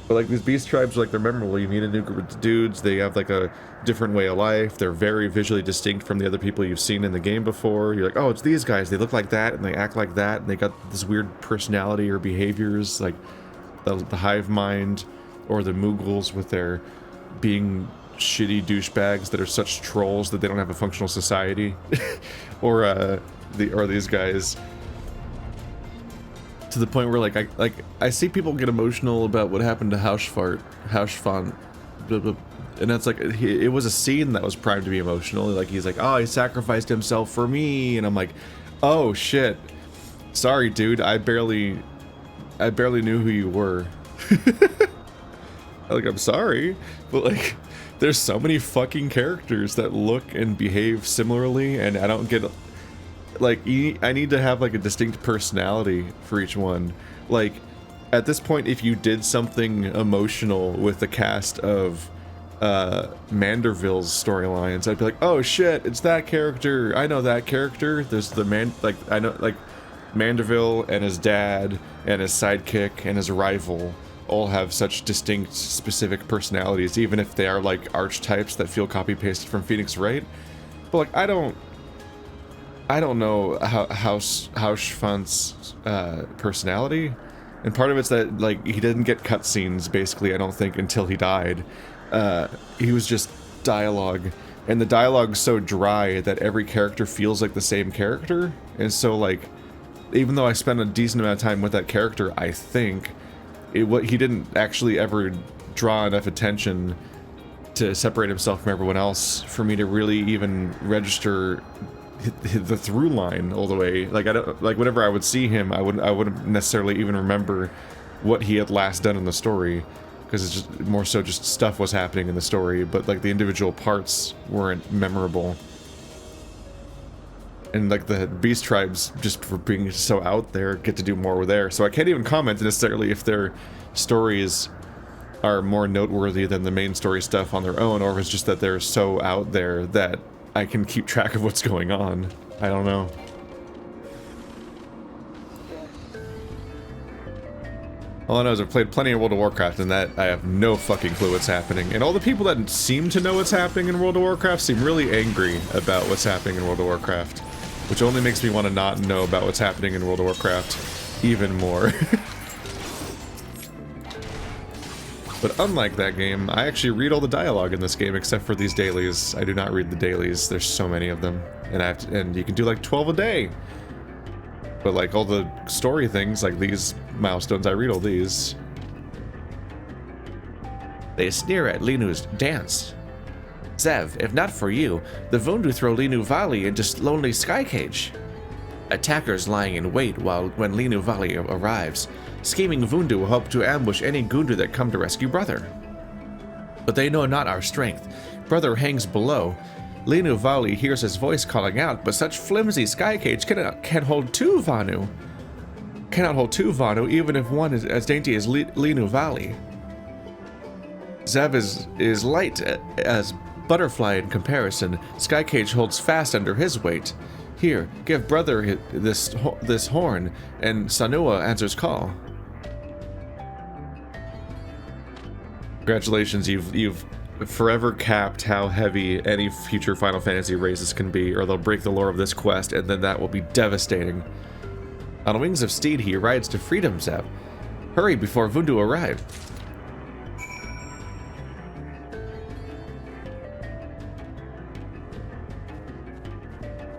like these beast tribes, like they're memorable. You meet a new group of dudes. They have like a different way of life. They're very visually distinct from the other people you've seen in the game before. You're like, oh, it's these guys. They look like that and they act like that, and they got this weird personality or behaviors, like the hive mind or the Mughals with their being shitty douchebags that are such trolls that they don't have a functional society, or these guys. To the point where I see people get emotional about what happened to Hauschfant, and it's like it was a scene that was primed to be emotional. Like he's like, oh, he sacrificed himself for me, and I'm like, oh shit, sorry dude, I barely knew who you were. Like I'm sorry, but like there's so many fucking characters that look and behave similarly, and I don't get. Like, I need to have, like, a distinct personality for each one. Like, at this point, if you did something emotional with the cast of Manderville's storylines, I'd be like, oh shit, it's that character. I know that character. There's the I know, like, Manderville and his dad and his sidekick and his rival all have such distinct, specific personalities, even if they are, like, archetypes that feel copy-pasted from Phoenix Wright. But, like, I don't know Hauschfant's personality. And part of it's that, like, he didn't get cutscenes, basically, I don't think, until he died. He was just dialogue. And the dialogue's so dry that every character feels like the same character. And so, like, even though I spent a decent amount of time with that character, I think, he didn't actually ever draw enough attention to separate himself from everyone else for me to really even register the through line all the way. Like, I don't, like, whenever I would see him, I wouldn't necessarily even remember what he had last done in the story, because it's just more so just stuff was happening in the story, but like the individual parts weren't memorable. And like the beast tribes, just for being so out there, get to do more there. So I can't even comment necessarily if their stories are more noteworthy than the main story stuff on their own, or if it's just that they're so out there that I can keep track of what's going on. I don't know. All I know is I've played plenty of World of Warcraft, and that I have no fucking clue what's happening. And all the people that seem to know what's happening in World of Warcraft seem really angry about what's happening in World of Warcraft, which only makes me want to not know about what's happening in World of Warcraft even more. But unlike that game, I actually read all the dialogue in this game except for these dailies. I do not read the dailies. There's so many of them, and you can do like 12 a day. But like all the story things, like these milestones, I read all these. They sneer at Linu's dance. Zev, if not for you, the Vundu throw Linu Valley into lonely sky cage. Attackers lying in wait when Linu Valley arrives. Scheming Vundu will hope to ambush any Gundu that come to rescue Brother. But they know not our strength. Brother hangs below. Linu Valley hears his voice calling out, but such flimsy sky cage can't hold two Vanu. Cannot hold two Vanu, even if one is as dainty as Linu Valley. Zev is light as butterfly in comparison. Sky cage holds fast under his weight. Here, give Brother this horn, and Sanua answers call. Congratulations, you've forever capped how heavy any future Final Fantasy races can be, or they'll break the lore of this quest, and then that will be devastating. On wings of steed, he rides to freedom, Zev. Hurry before Vundu arrive.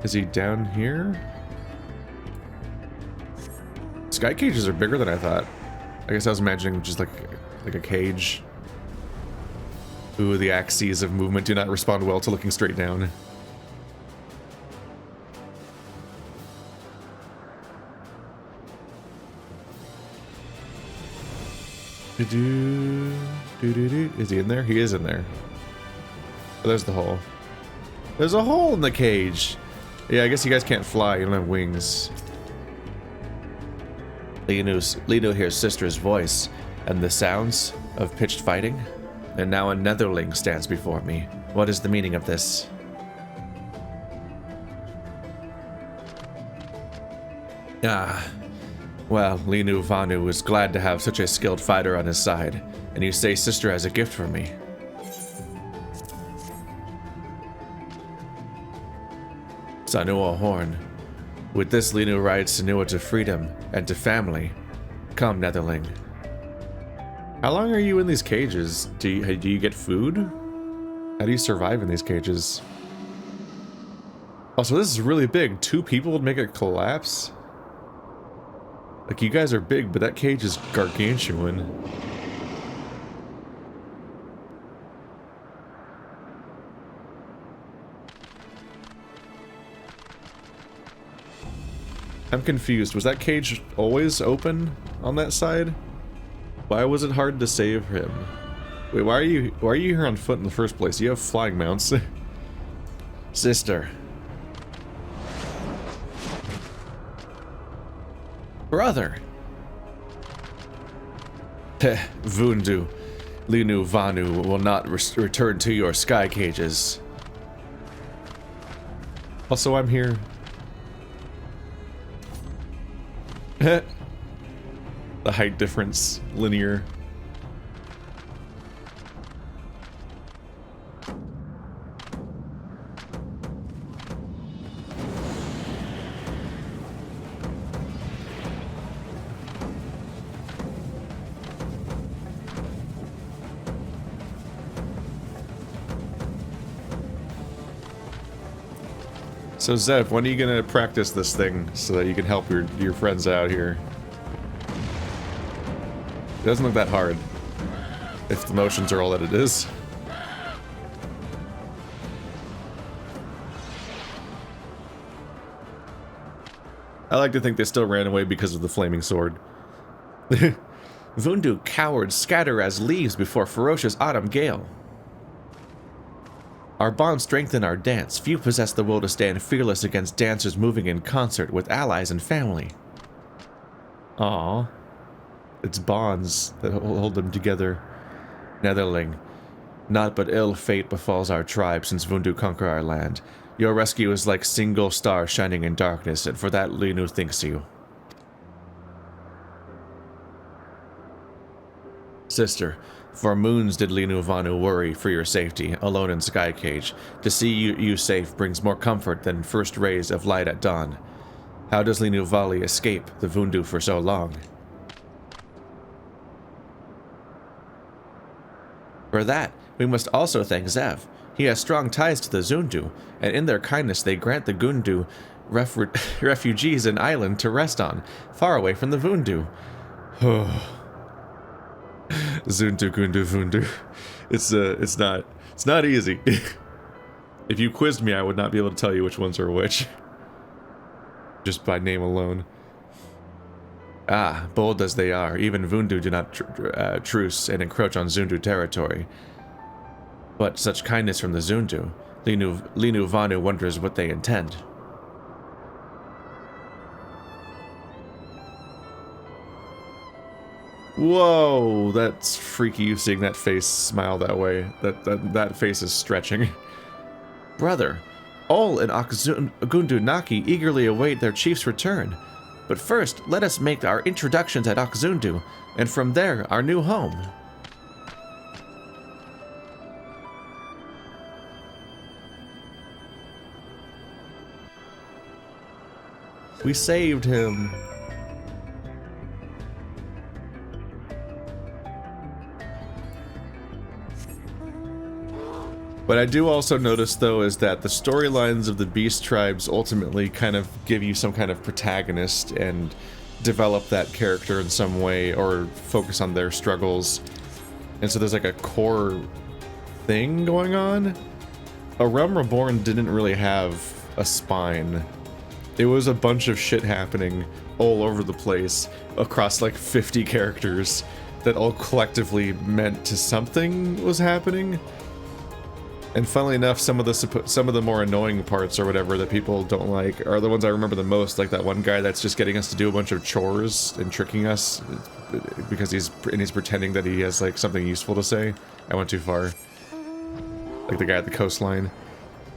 Is he down here? Sky cages are bigger than I thought. I guess I was imagining just like a cage. Ooh, the axes of movement do not respond well to looking straight down. Is he in there? He is in there. Oh, there's the hole. There's a hole in the cage. Yeah, I guess you guys can't fly. You don't have wings. Linu hears sister's voice and the sounds of pitched fighting. And now a netherling stands before me. What is the meaning of this? Well, Linu Vanu is glad to have such a skilled fighter on his side, and you say sister has a gift for me. Sanua horn. With this, Linu rides Sanua to freedom and to family. Come, netherling. How long are you in these cages? Do you get food? How do you survive in these cages? Oh, so this is really big. 2 people would make it collapse? Like, you guys are big, but that cage is gargantuan. I'm confused. Was that cage always open on that side? Why was it hard to save him? Wait, why are you here on foot in the first place? You have flying mounts. Sister. Brother. Vundu. Linu Vanu will not return to your sky cages. Also, I'm here. The height difference, linear. So Zev, when are you gonna practice this thing so that you can help your friends out here? It doesn't look that hard, if the motions are all that it is. I like to think they still ran away because of the flaming sword. Vundu cowards scatter as leaves before ferocious autumn gale. Our bonds strengthen our dance. Few possess the will to stand fearless against dancers moving in concert with allies and family. Aww. It's bonds that hold them together. Netherling, naught but ill fate befalls our tribe since Vundu conquer our land. Your rescue is like single star shining in darkness, and for that Linu thanks you. Sister, for moons did Linu Vanu worry for your safety, alone in Sky Cage. To see you safe brings more comfort than first rays of light at dawn. How does Linu Vali escape the Vundu for so long? For that, we must also thank Zev. He has strong ties to the Zundu, and in their kindness they grant the Gundu refugees an island to rest on, far away from the Vundu. Zundu Gundu Vundu. It's not easy. If you quizzed me, I would not be able to tell you which ones are which. Just by name alone. Ah, bold as they are, even Vundu do not truce and encroach on Zundu territory. But such kindness from the Zundu, Linu Vanu wonders what they intend. Whoa, that's freaky, you seeing that face smile that way. That face is stretching. Brother, all in Gundu Naki eagerly await their chief's return. But first, let us make our introductions at Okzundu, and from there, our new home. We saved him. What I do also notice, though, is that the storylines of the beast tribes ultimately kind of give you some kind of protagonist and develop that character in some way, or focus on their struggles. And so there's like a core thing going on. A Realm Reborn didn't really have a spine. It was a bunch of shit happening all over the place across like 50 characters that all collectively meant to something was happening. And funnily enough, some of the more annoying parts or whatever that people don't like are the ones I remember the most, like that one guy that's just getting us to do a bunch of chores and tricking us because he's pretending that he has like something useful to say. I went too far. Like the guy at the coastline.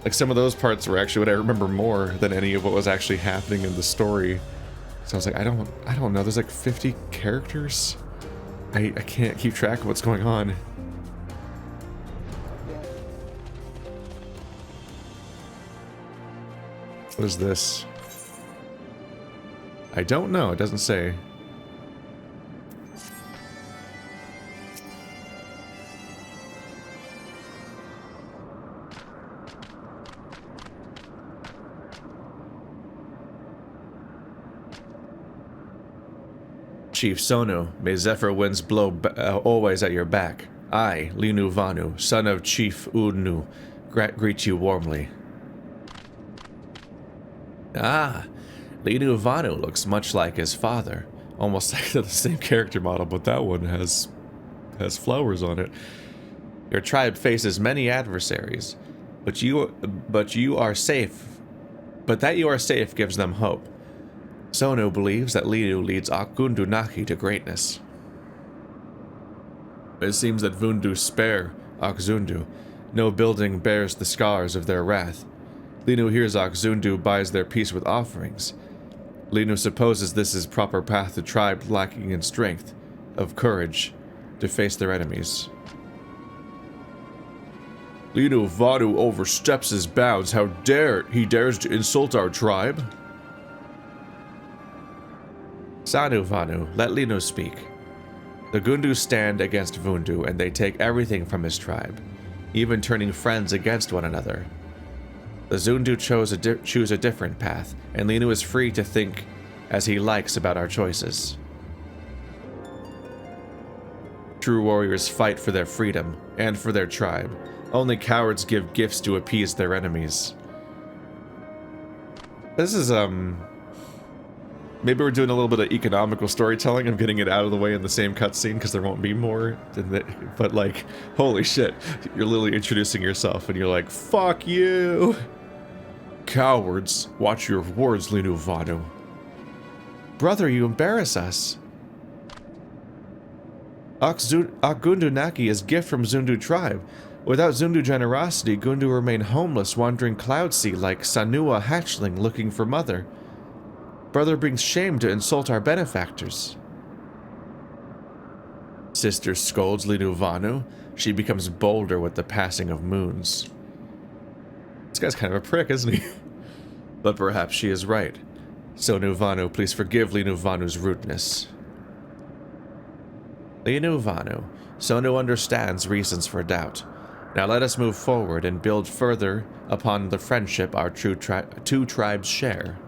Like some of those parts were actually what I remember more than any of what was actually happening in the story. So I was like, I don't know, there's like 50 characters? I can't keep track of what's going on. What is this? I don't know, it doesn't say. Chief Sonu, may Zephyr winds blow always at your back. I, Linu Vanu, son of Chief Udnu, greet you warmly. Ah, Linu Vanu looks much like his father. Almost like the same character model, but that one has flowers on it. Your tribe faces many adversaries, but you are safe. But that you are safe gives them hope. Sonu believes that Linu leads Okgundu Naki to greatness. It seems that Vundu spare Okzundu. No building bears the scars of their wrath. Linu hears Okzundu buys their peace with offerings. Linu supposes this is proper path to tribe lacking in strength, of courage, to face their enemies. Linu Vanu oversteps his bounds. How dare he dares to insult our tribe? Sanu Vanu, let Linu speak. The Gundu stand against Vundu, and they take everything from his tribe, even turning friends against one another. The Zundu choose a different path, and Linu is free to think as he likes about our choices. True warriors fight for their freedom and for their tribe. Only cowards give gifts to appease their enemies. This is, maybe we're doing a little bit of economical storytelling. I'm getting it out of the way in the same cutscene because there won't be more. But, like, holy shit. You're literally introducing yourself and you're like, fuck you! Cowards, watch your words, Linu Vanu. Brother, you embarrass us. Gundu Naki is gift from Zundu tribe. Without Zundu generosity, Gundu remain homeless, wandering cloud sea like Sanua hatchling looking for mother. Brother brings shame to insult our benefactors. Sister scolds Linu Vanu. She becomes bolder with the passing of moons. This guy's kind of a prick, isn't he? But perhaps she is right. Sonu Vanu, please forgive Linu Vanu's rudeness. Linu Vanu, Sonu understands reasons for doubt. Now let us move forward and build further upon the friendship our two tribes share.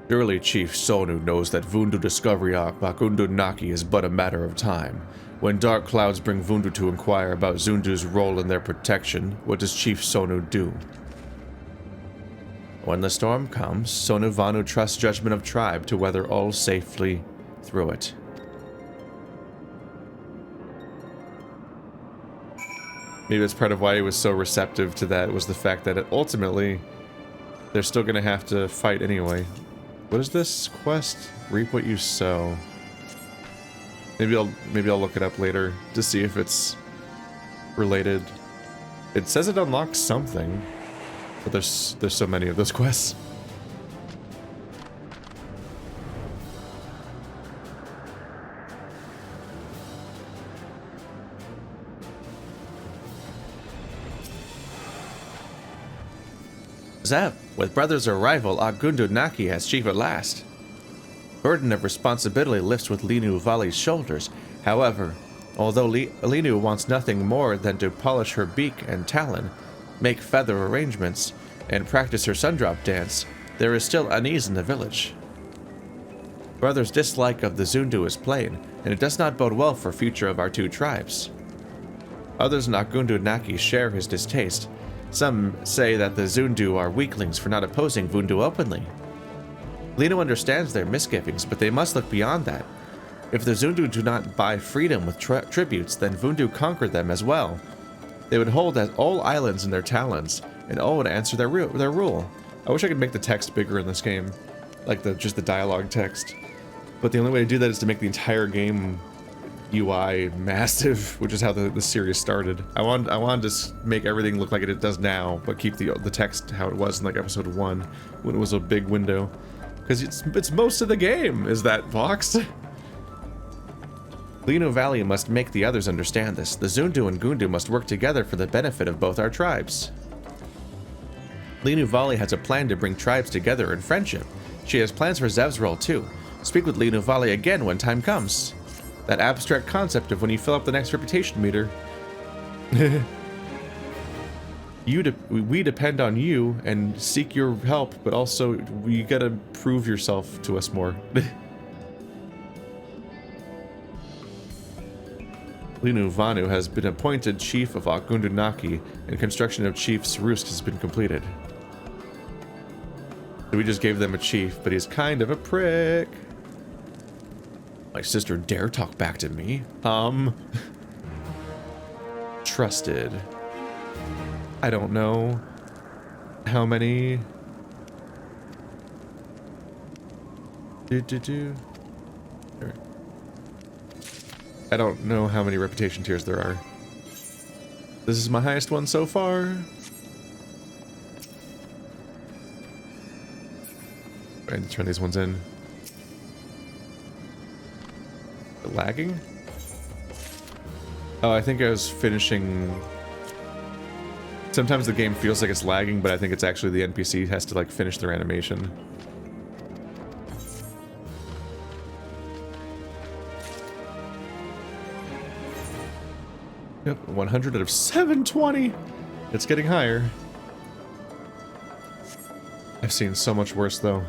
Surely Chief Sonu knows that Vundu discovery of Bakundu Naki is but a matter of time. When dark clouds bring Vundu to inquire about Zundu's role in their protection, what does Chief Sonu do? When the storm comes, Sonu Vanu trusts judgment of tribe to weather all safely through it. Maybe that's part of why he was so receptive to that, was the fact that ultimately they're still going to have to fight anyway. What is this quest? Reap what you sow. Maybe I'll look it up later to see if it's related. It says it unlocks something, but there's so many of those quests. Zev, with brother's arrival, Agundu Naki has chief at last. Burden of responsibility lifts with Linu Vali's shoulders. However, although Linu wants nothing more than to polish her beak and talon, make feather arrangements, and practice her sundrop dance, there is still unease in the village. Brother's dislike of the Zundu is plain, and it does not bode well for future of our two tribes. Others in Agundu Naki share his distaste. Some say that the Zundu are weaklings for not opposing Vundu openly. Lino understands their misgivings, but they must look beyond that. If the Zundu do not buy freedom with tributes, then Vundu conquer them as well. They would hold as all islands in their talons, and all would answer their rule. I wish I could make the text bigger in this game, like just the dialogue text. But the only way to do that is to make the entire game UI massive, which is how the series started. I wanted to make everything look like it does now, but keep the text how it was in like episode 1 when it was a big window, because it's most of the game is that box. Lino Valley must make the others understand this. The Zundu and Gundu must work together for the benefit of both our tribes. Linu Valley has a plan to bring tribes together in friendship. She has plans for Zev's role too. Speak with Linu Valley again when time comes. That abstract concept of when you fill up the next reputation meter. We depend on you and seek your help, but also you gotta prove yourself to us more. Linu Vanu has been appointed chief of Agundu Naki, and construction of Chief's Roost has been completed. So we just gave them a chief, but he's kind of a prick. My sister dare talk back to me? Trusted. I don't know how many. There. I don't know how many reputation tiers there are. This is my highest one so far. I need to turn these ones in. Lagging? Oh, I think I was finishing Sometimes the game feels like it's lagging, but I think it's actually the NPC has to like finish their animation. Yep, 100 out of 720. It's getting higher. I've seen so much worse though.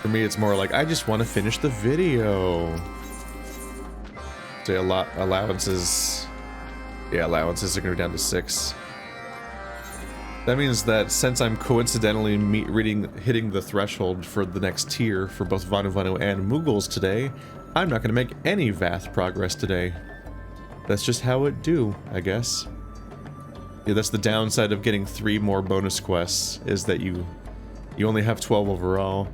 For me, it's more like I just want to finish the video. So allowances. Yeah, allowances are going to be down to 6. That means that since I'm coincidentally hitting the threshold for the next tier for both Vanu and Mughals today, I'm not going to make any Vath progress today. That's just how it do, I guess. Yeah, that's the downside of getting 3 more bonus quests, is that you only have 12 overall.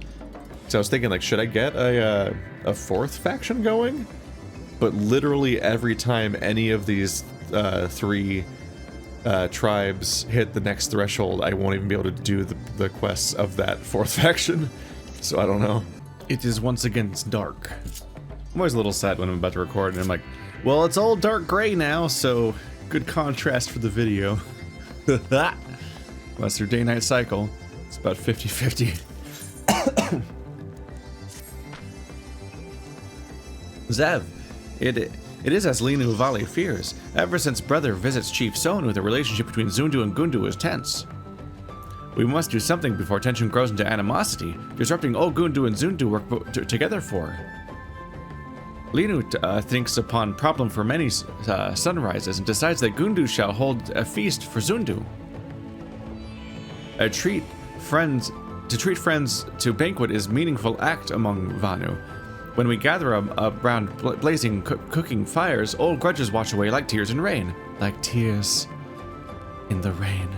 So I was thinking, like, should I get a 4th faction going? But literally every time any of these 3 tribes hit the next threshold, I won't even be able to do the quests of that 4th faction. So I don't know. It is once again dark. I'm always a little sad when I'm about to record and I'm like, well, it's all dark gray now, so good contrast for the video. Unless your day-night cycle, it's about 50-50. Zev, it is as Linu Vali fears. Ever since brother visits Chief Sonu, the relationship between Zundu and Gundu is tense. We must do something before tension grows into animosity, disrupting all Gundu and Zundu work together for. Linu thinks upon problem for many sunrises and decides that Gundu shall hold a feast for Zundu. To treat friends to banquet is meaningful act among Vanu. When we gather around blazing cooking fires, old grudges wash away like tears in rain. Like tears in the rain.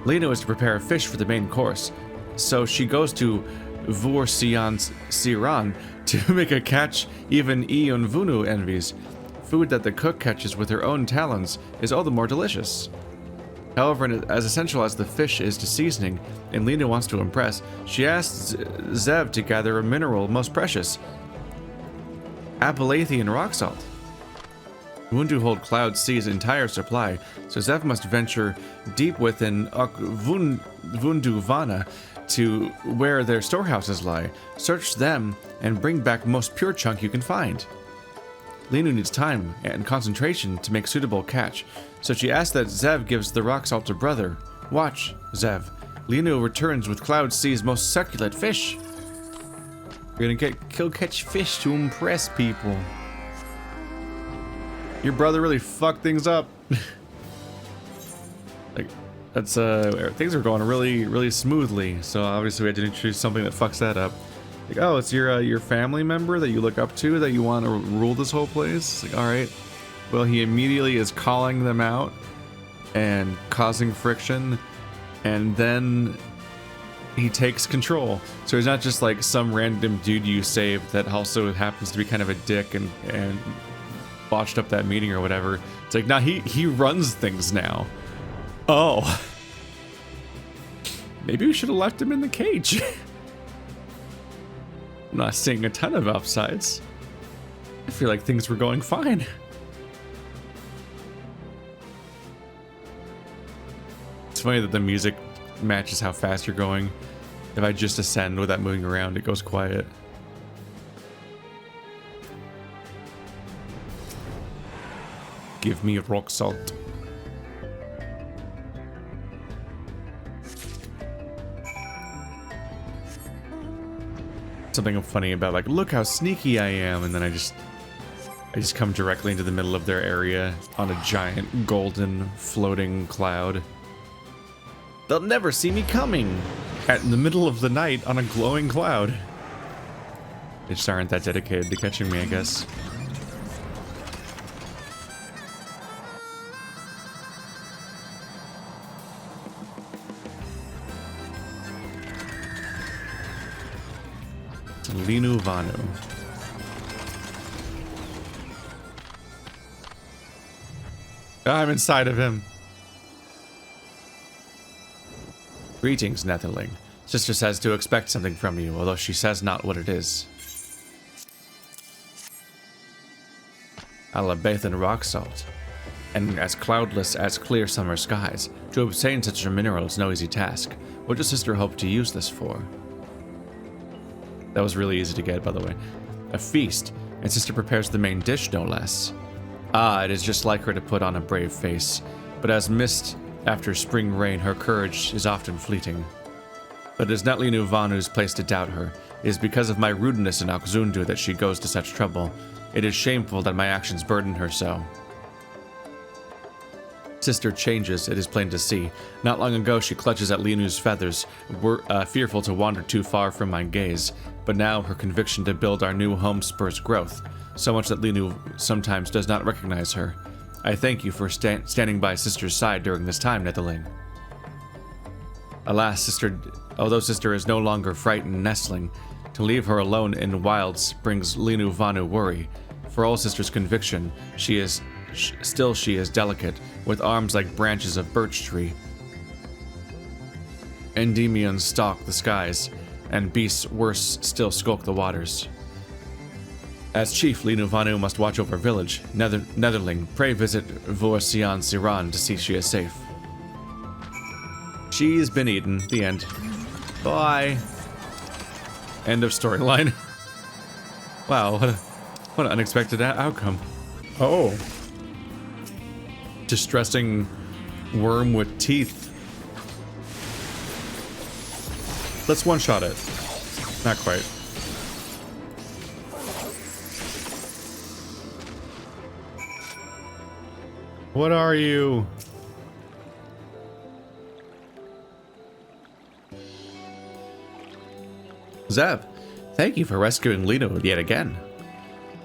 Lino is to prepare a fish for the main course, so she goes to Eorzea Siran to make a catch even Eon Vunu envies. Food that the cook catches with her own talons is all the more delicious. However, as essential as the fish is to seasoning, and Lena wants to impress, she asks Zev to gather a mineral most precious, Appalachian rock salt. Wundu hold Cloud Sea's entire supply, so Zev must venture deep within Vunduvana to where their storehouses lie, search them, and bring back most pure chunk you can find. Linu needs time and concentration to make suitable catch, so she asks that Zev gives the rock salt to brother. Watch, Zev. Linu returns with Cloud Sea's most succulent kill catch fish to impress people. Your brother really fucked things up. Like, that's things are going really smoothly, so obviously we had to introduce something that fucks that up. Like, oh, it's your family member that you look up to, that you want to rule this whole place? Like, alright. Well, he immediately is calling them out and causing friction, and then he takes control. So he's not just like some random dude you saved that also happens to be kind of a dick and botched up that meeting or whatever. It's like, nah, he runs things now. Oh. Maybe we should have left him in the cage. I'm not seeing a ton of upsides. I feel like things were going fine. It's funny that the music matches how fast you're going. If I just ascend without moving around, it goes quiet. Give me rock salt. Something funny about, like, look how sneaky I am, and then I just come directly into the middle of their area on a giant golden floating cloud. They'll never see me coming in the middle of the night on a glowing cloud. They just aren't that dedicated to catching me, I guess. Linu Vanu. I'm inside of him. Greetings, Netherling. Sister says to expect something from you, although she says not what it is. Alabathan rock salt, and as cloudless as clear summer skies. To obtain such a mineral is no easy task. What does sister hope to use this for? That was really easy to get, by the way. A feast, and sister prepares the main dish, no less. Ah, it is just like her to put on a brave face, but as mist after spring rain, her courage is often fleeting. But it is not Linu Vanu's place to doubt her. It is because of my rudeness in Oxundu that she goes to such trouble. It is shameful that my actions burden her so. Sister changes, it is plain to see. Not long ago she clutches at Linu's feathers, fearful to wander too far from my gaze, but now her conviction to build our new home spurs growth, so much that Linu sometimes does not recognize her. I thank you for standing by sister's side during this time, Netherling. Alas, although sister is no longer frightened nestling, to leave her alone in wilds brings Linu Vanu worry. For all sister's conviction, she is delicate, with arms like branches of birch tree. Endymions stalk the skies, and beasts worse still skulk the waters. As chief, Linu Vanu must watch over village. Netherling, pray visit Vorsian Siran to see she is safe. She's been eaten. The end. Bye. End of storyline. Wow, what an unexpected outcome. Oh. Distressing worm with teeth. Let's one-shot it. Not quite. What are you? Zeb, thank you for rescuing Linu yet again.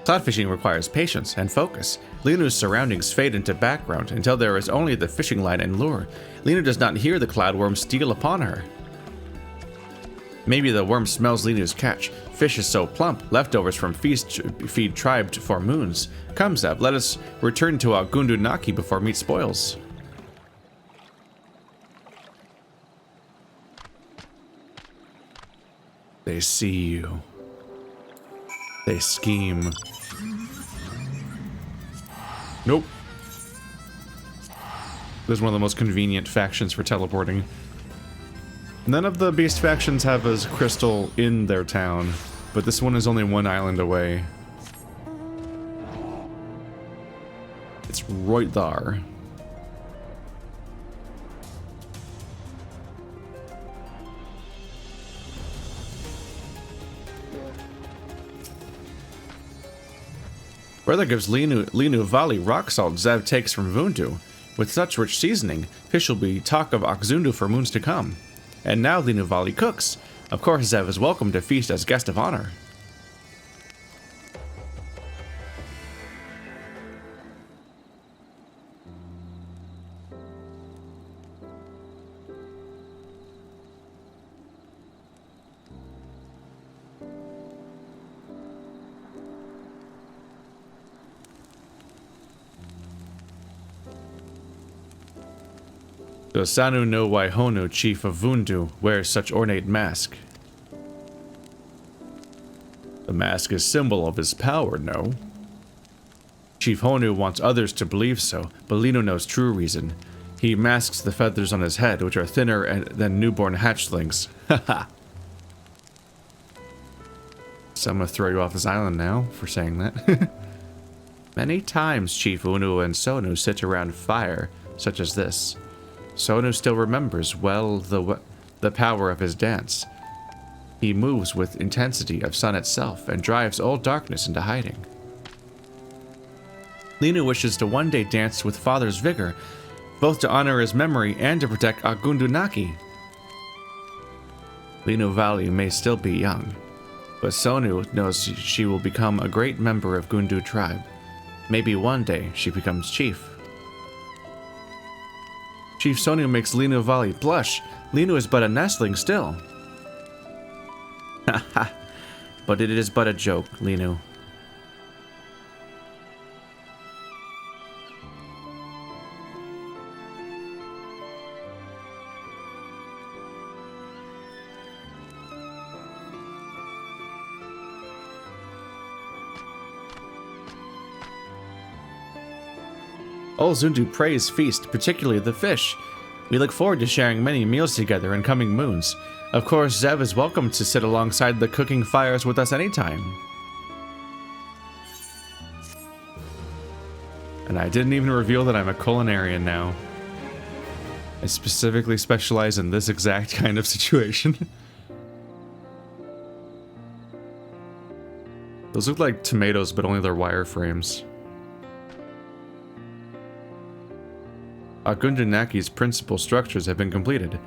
Cloud fishing requires patience and focus. Linu's surroundings fade into background until there is only the fishing line and lure. Linu does not hear the cloudworm steal upon her. Maybe the worm smells Linu's catch. Fish is so plump, leftovers from feed tribe for moons. Come, Zeb, let us return to Gundu Naki before meat spoils. They see you. They scheme. Nope. This is one of the most convenient factions for teleporting. None of the beast factions have a crystal in their town, but this one is only one island away. It's right there. Brother gives Linu Valley rock salt Zev takes from Vundu. With such rich seasoning, fish will be talk of Oxundu for moons to come. And now Linu Valley cooks. Of course, Zev is welcome to feast as guest of honor. Does Sanu know why Honu, chief of Vundu, wears such ornate mask? The mask is symbol of his power, no? Chief Honu wants others to believe so, but Linu knows true reason. He masks the feathers on his head, which are thinner than newborn hatchlings. Haha. So I'm gonna throw you off this island now for saying that. Many times Chief Unu and Sonu sit around fire, such as this. Sonu still remembers well the power of his dance. He moves with intensity of sun itself and drives all darkness into hiding. Linu wishes to one day dance with father's vigor, both to honor his memory and to protect Agundu Naki. Linu Valley may still be young, but Sonu knows she will become a great member of Gundu tribe. Maybe one day she becomes chief. Chief Sonu makes Linu Valley blush. Linu is but a nestling still. Haha, but it is but a joke, Linu. All Zundu praise feast, particularly the fish. We look forward to sharing many meals together in coming moons. Of course, Zev is welcome to sit alongside the cooking fires with us anytime. And I didn't even reveal that I'm a culinarian now. I specifically specialize in this exact kind of situation. Those look like tomatoes, but only they're wireframes. Agundunaki's principal structures have been completed,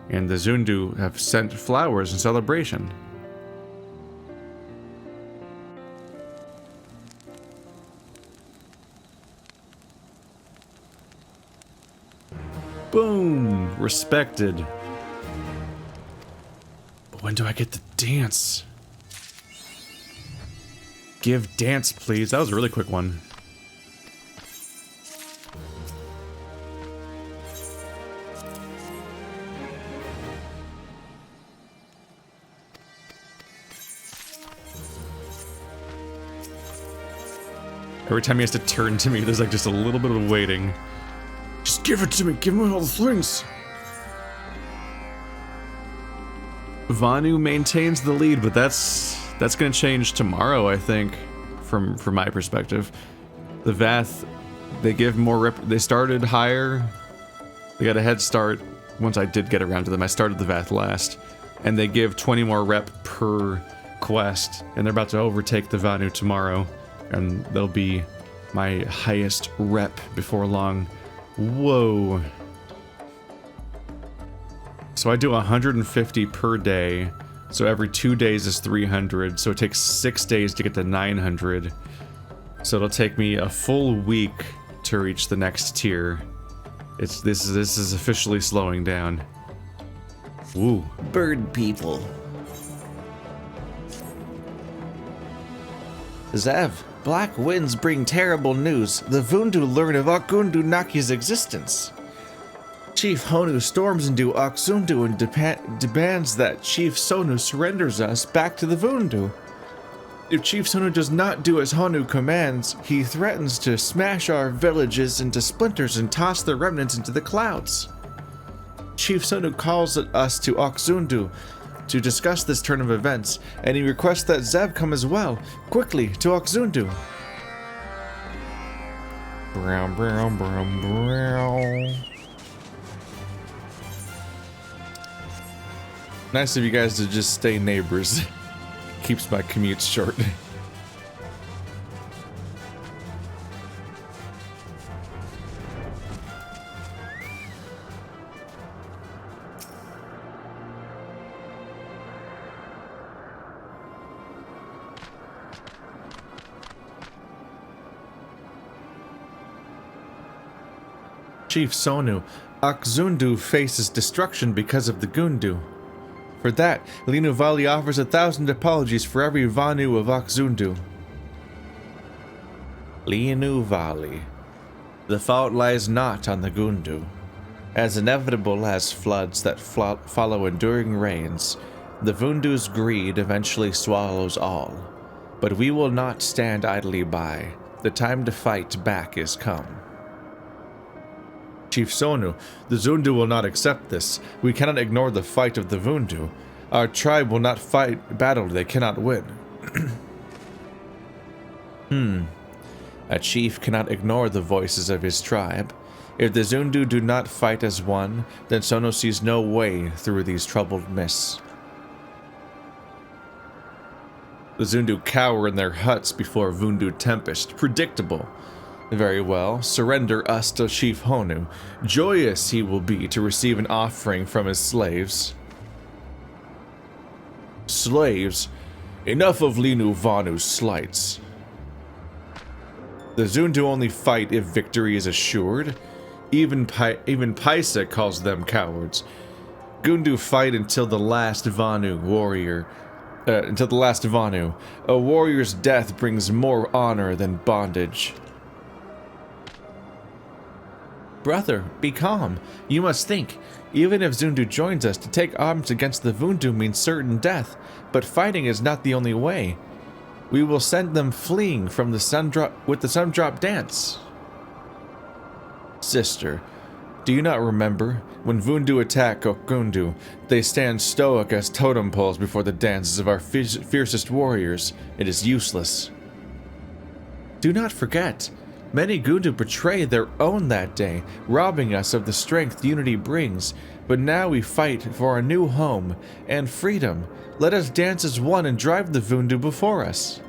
and the Zundu have sent flowers in celebration. Boom! Respected. But when do I get to dance? Give dance, please. That was a really quick one. Every time he has to turn to me, there's like just a little bit of waiting. Just give it to me. Give me all the things. Vanu maintains the lead, but that's going to change tomorrow, I think, from my perspective. The Vath, they give more they started higher. They got a head start once I did get around to them. I started the Vath last, and they give 20 more rep per quest, and they're about to overtake the Vanu tomorrow, and they'll be my highest rep before long. Whoa. So I do 150 per day. So every 2 days is 300. So it takes 6 days to get to 900. So it'll take me a full week to reach the next tier. This is officially slowing down. Woo. Bird people. Zev, black winds bring terrible news. The Vundu learn of Agundunaki's existence. Chief Honu storms into Okzundu and demands that Chief Sonu surrenders us back to the Vundu. If Chief Sonu does not do as Honu commands, he threatens to smash our villages into splinters and toss the remnants into the clouds. Chief Sonu calls us to Okzundu to discuss this turn of events, and he requests that Zev come as well, quickly, to Okzundu. Brown, brown, brown, brown. Nice of you guys to just stay neighbors. Keeps my commute short. Chief Sonu, Okzundu faces destruction because of the Gundu. For that, Linu Vali offers 1,000 apologies for every Vanu of Okzundu. Linu Vali. The fault lies not on the Gundu. As inevitable as floods that follow enduring rains, the Vundu's greed eventually swallows all. But we will not stand idly by. The time to fight back is come. Chief Sonu, the Zundu will not accept this. We cannot ignore the fight of the Vundu. Our tribe will not fight battle they cannot win. A chief cannot ignore the voices of his tribe. If the Zundu do not fight as one, then Sonu sees no way through these troubled mists. The Zundu cower in their huts before Vundu tempest. Predictable. Very well, surrender us to Chief Honu. Joyous he will be to receive an offering from his slaves. Slaves? Enough of Linu Vanu's slights. The Zundu only fight if victory is assured. Even Paisa calls them cowards. Gundu fight until the last Vanu warrior. Until the last Vanu. A warrior's death brings more honor than bondage. Brother, be calm. You must think. Even if Zundu joins us, to take arms against the Vundu means certain death, but fighting is not the only way. We will send them fleeing from the with the Sundrop dance. Sister, do you not remember? When Vundu attack Okundu, they stand stoic as totem poles before the dances of our fiercest warriors. It is useless. Do not forget, many Gundu betrayed their own that day, robbing us of the strength unity brings. But now we fight for a new home and freedom. Let us dance as one and drive the Vundu before us.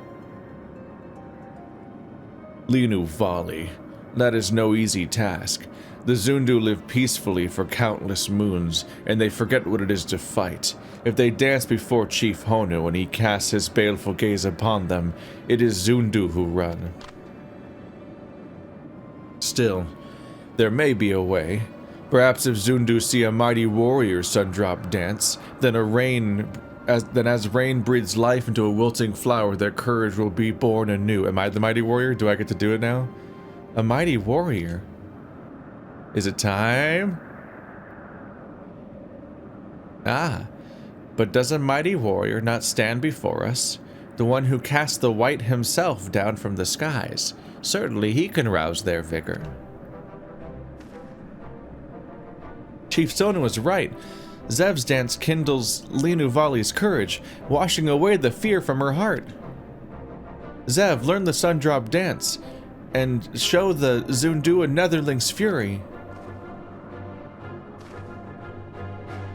Linu Vali, that is no easy task. The Zundu live peacefully for countless moons, and they forget what it is to fight. If they dance before Chief Honu and he casts his baleful gaze upon them, it is Zundu who run. Still, there may be a way. Perhaps if Zundu see a mighty warrior sundrop dance, then as rain breathes life into a wilting flower, their courage will be born anew. Am I the mighty warrior? Do I get to do it now? A mighty warrior? Is it time? Ah, but does a mighty warrior not stand before us? The one who cast the white himself down from the skies. Certainly he can rouse their vigor. Chief Sona was right. Zev's dance kindles Linu Vali's courage, washing away the fear from her heart. Zev, learn the Sundrop dance, and show the Zundu a Netherling's fury.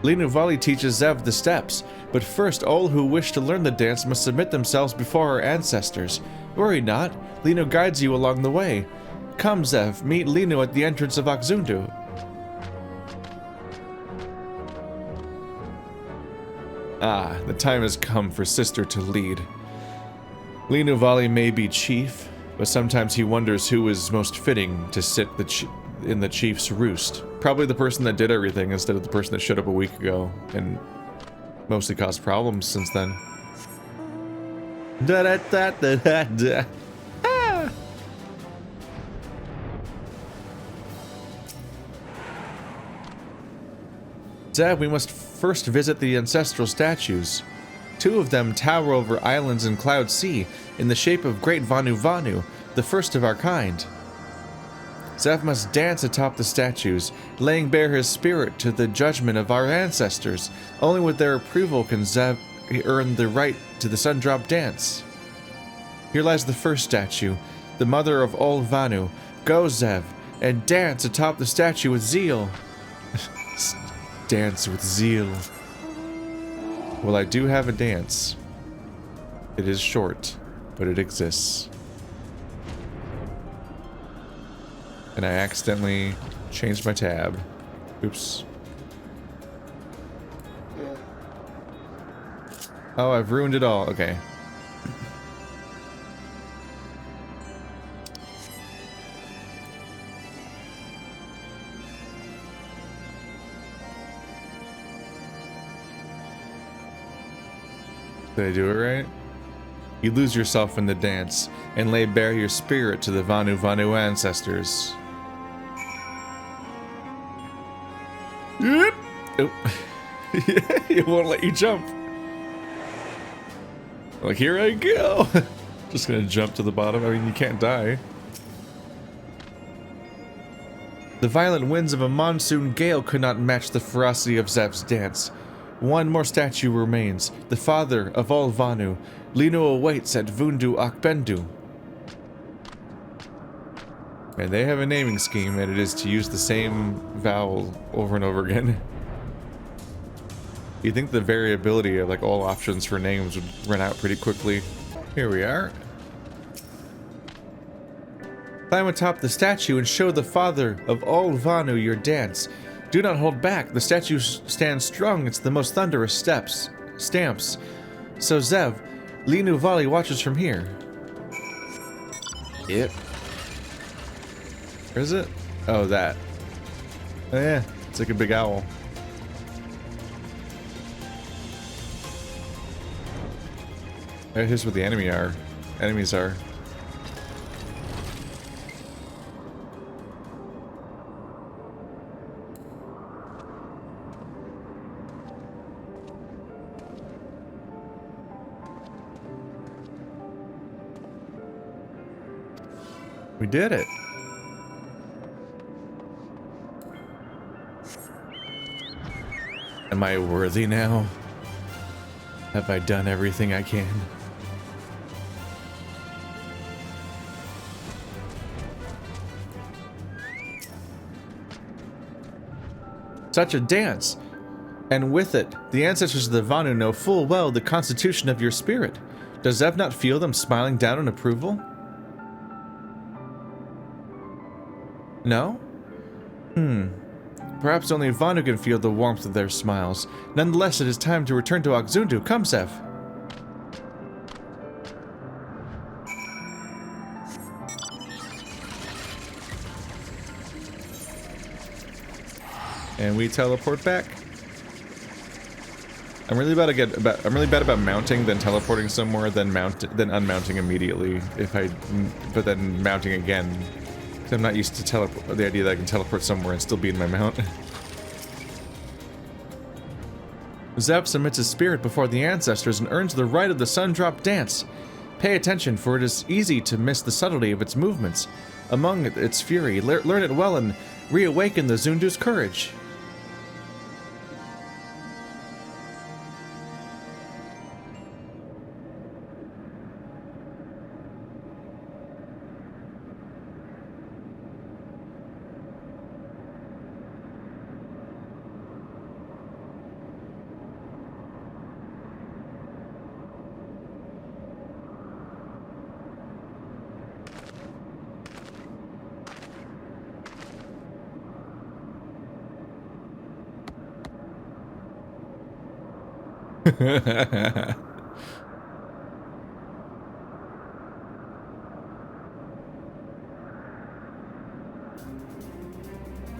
Linu Vali teaches Zev the steps, but first all who wish to learn the dance must submit themselves before our ancestors. Worry not, Linu guides you along the way. Come, Zev, meet Linu at the entrance of Akzundu. Ah, the time has come for Sister to lead. Linu Vali may be chief, but sometimes he wonders who is most fitting to sit in the chief's roost. Probably the person that did everything instead of the person that showed up a week ago and mostly caused problems since then. Da da da da da da. Ah. Zev, we must first visit the Ancestral Statues. 2 of them tower over islands in Cloud Sea in the shape of great Vanu, the first of our kind. Zev must dance atop the statues, laying bare his spirit to the judgment of our ancestors. Only with their approval can Zev earn the right to the Sundrop dance. Here lies the first statue, the mother of all Vanu. Go, Zev, and dance atop the statue with zeal. Dance with zeal. Well, I do have a dance. It is short, but it exists. And I accidentally changed my tab. Oops. Oh, I've ruined it all. Okay. Did I do it right? You lose yourself in the dance and lay bare your spirit to the Vanu ancestors. Yep. Oh. It won't let you jump. Like, here I go. Just gonna jump to the bottom. I mean, you can't die. The violent winds of a monsoon gale could not match the ferocity of Zev's dance. One more statue remains, the father of all Vanu. Linu awaits at Vundu Akbendu. And they have a naming scheme, and it is to use the same vowel over and over again. You'd think the variability of like all options for names would run out pretty quickly. Here we are. Climb atop the statue and show the father of all Vanu your dance. Do not hold back. The statue stands strong. It's the most thunderous stamps. So Zev, Linu Vali watches from here. Yep. Where is it? Oh, that. Oh yeah, it's like a big owl. Here's where the enemies are. We did it. Am I worthy now? Have I done everything I can? Such a dance! And with it, the ancestors of the Vanu know full well the constitution of your spirit. Does Zev not feel them smiling down in approval? No? Perhaps only Vanu can feel the warmth of their smiles. Nonetheless, it is time to return to Oxundu. Come, Zev. And we teleport back. I'm really bad about mounting, then teleporting somewhere, then unmounting immediately. But then mounting again. I'm not used to the idea that I can teleport somewhere and still be in my mount. Zev submits his spirit before the ancestors and earns the right of the Sundrop dance. Pay attention, for it is easy to miss the subtlety of its movements. Among its fury, learn it well and reawaken the Zundu's courage.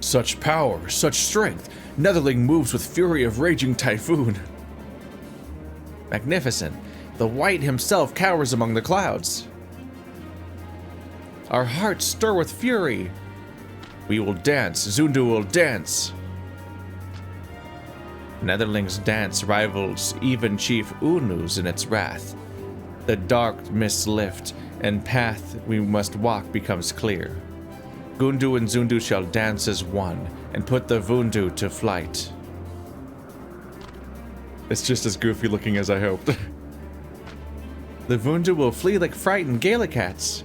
Such power, such strength. Netherling moves with fury of raging typhoon. Magnificent. The White himself cowers among the clouds. Our hearts stir with fury. We will dance. Zundu will dance. Netherling's dance rivals even Chief Unu's in its wrath. The dark mists lift, and path we must walk becomes clear. Gundu and Zundu shall dance as one, and put the Vundu to flight. It's just as goofy looking as I hoped. The Vundu will flee like frightened Galacats.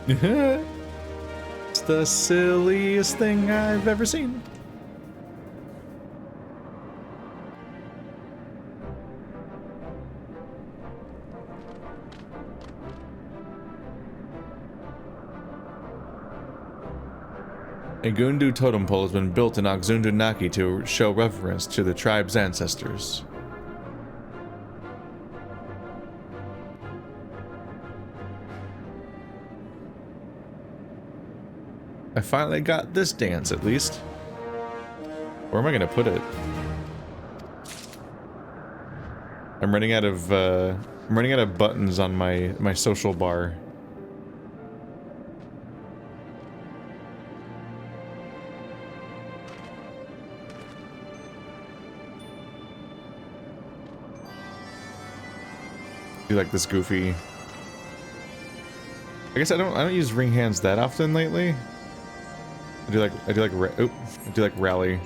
It's the silliest thing I've ever seen. A Gundu totem pole has been built in Oxundu Naki to show reverence to the tribe's ancestors. I finally got this dance, at least. Where am I gonna put it? I'm running out of buttons on my social bar. Do like this goofy. I guess I don't use ring hands that often lately. I do like rally.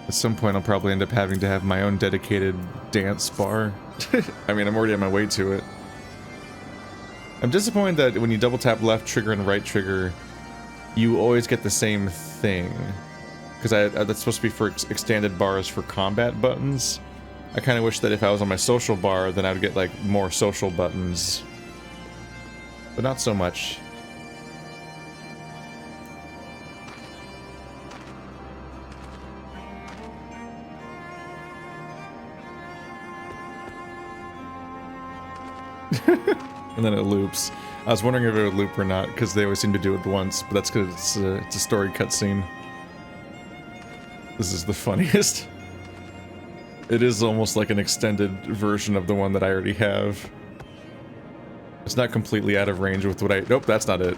At some point, I'll probably end up having to have my own dedicated dance bar. I mean, I'm already on my way to it. I'm disappointed that when you double tap left trigger and right trigger, you always get the same thing. Because that's supposed to be for extended bars for combat buttons. I kind of wish that if I was on my social bar, then I would get like more social buttons. But not so much. And then it loops. I was wondering if it would loop or not, because they always seem to do it once, but that's because it's a story cutscene. This is the funniest. It is almost like an extended version of the one that I already have. It's not completely out of range with what I... Nope, that's not it.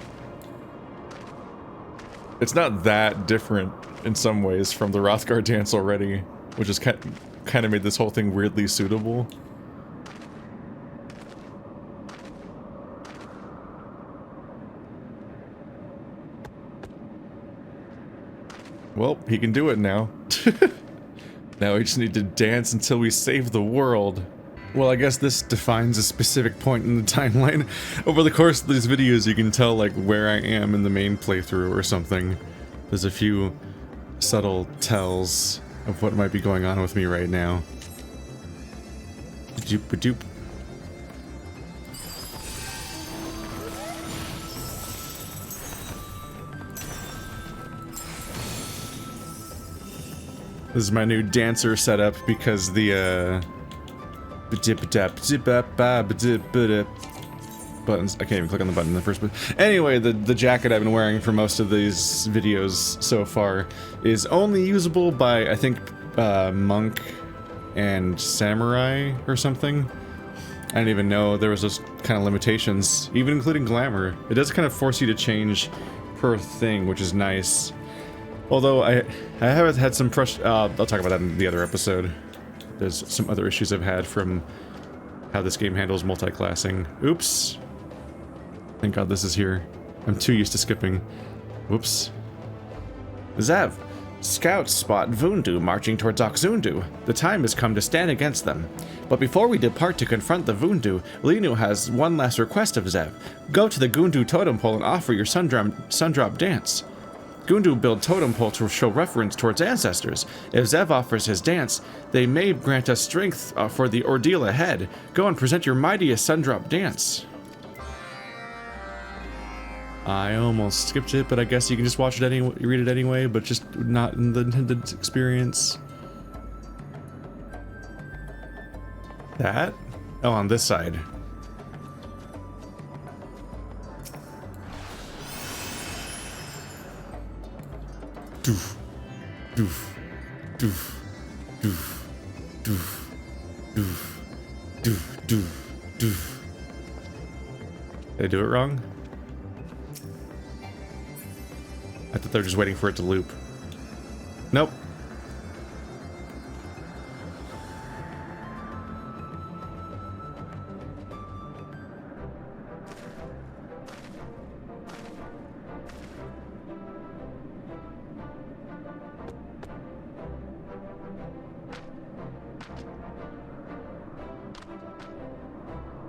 It's not that different in some ways from the Rothgar dance already, which is kind of made this whole thing weirdly suitable. Well, he can do it now. Now we just need to dance until we save the world. Well, I guess this defines a specific point in the timeline. Over the course of these videos, you can tell like where I am in the main playthrough or something. There's a few subtle tells of what might be going on with me right now. Doop-a-doop. This is my new dancer setup because the buttons. I can't even click on the button in the first place. Anyway, the jacket I've been wearing for most of these videos so far is only usable by, I think, monk and samurai or something. I didn't even know there was those kind of limitations, even including glamour. It does kind of force you to change per thing, which is nice. Although I have had some I'll talk about that in the other episode. There's some other issues I've had from how this game handles multi-classing. Oops. Thank God this is here. I'm too used to skipping. Whoops. Zev, scouts spot Vundu marching towards Oxundu. The time has come to stand against them. But before we depart to confront the Vundu, Linu has one last request of Zev. Go to the Gundu totem pole and offer your sundrop dance. Gundu build totem pole to show reference towards ancestors. If Zev offers his dance, they may grant us strength for the ordeal ahead. Go and present your mightiest sundrop dance. I almost skipped it, but I guess you can just watch it anyway, read it anyway, but just not in the intended experience. That? Oh, on this side. Doof, doof, doof, doof, doof, doof, doof, doof, doof. Did I do it wrong? I thought they were just waiting for it to loop. Nope.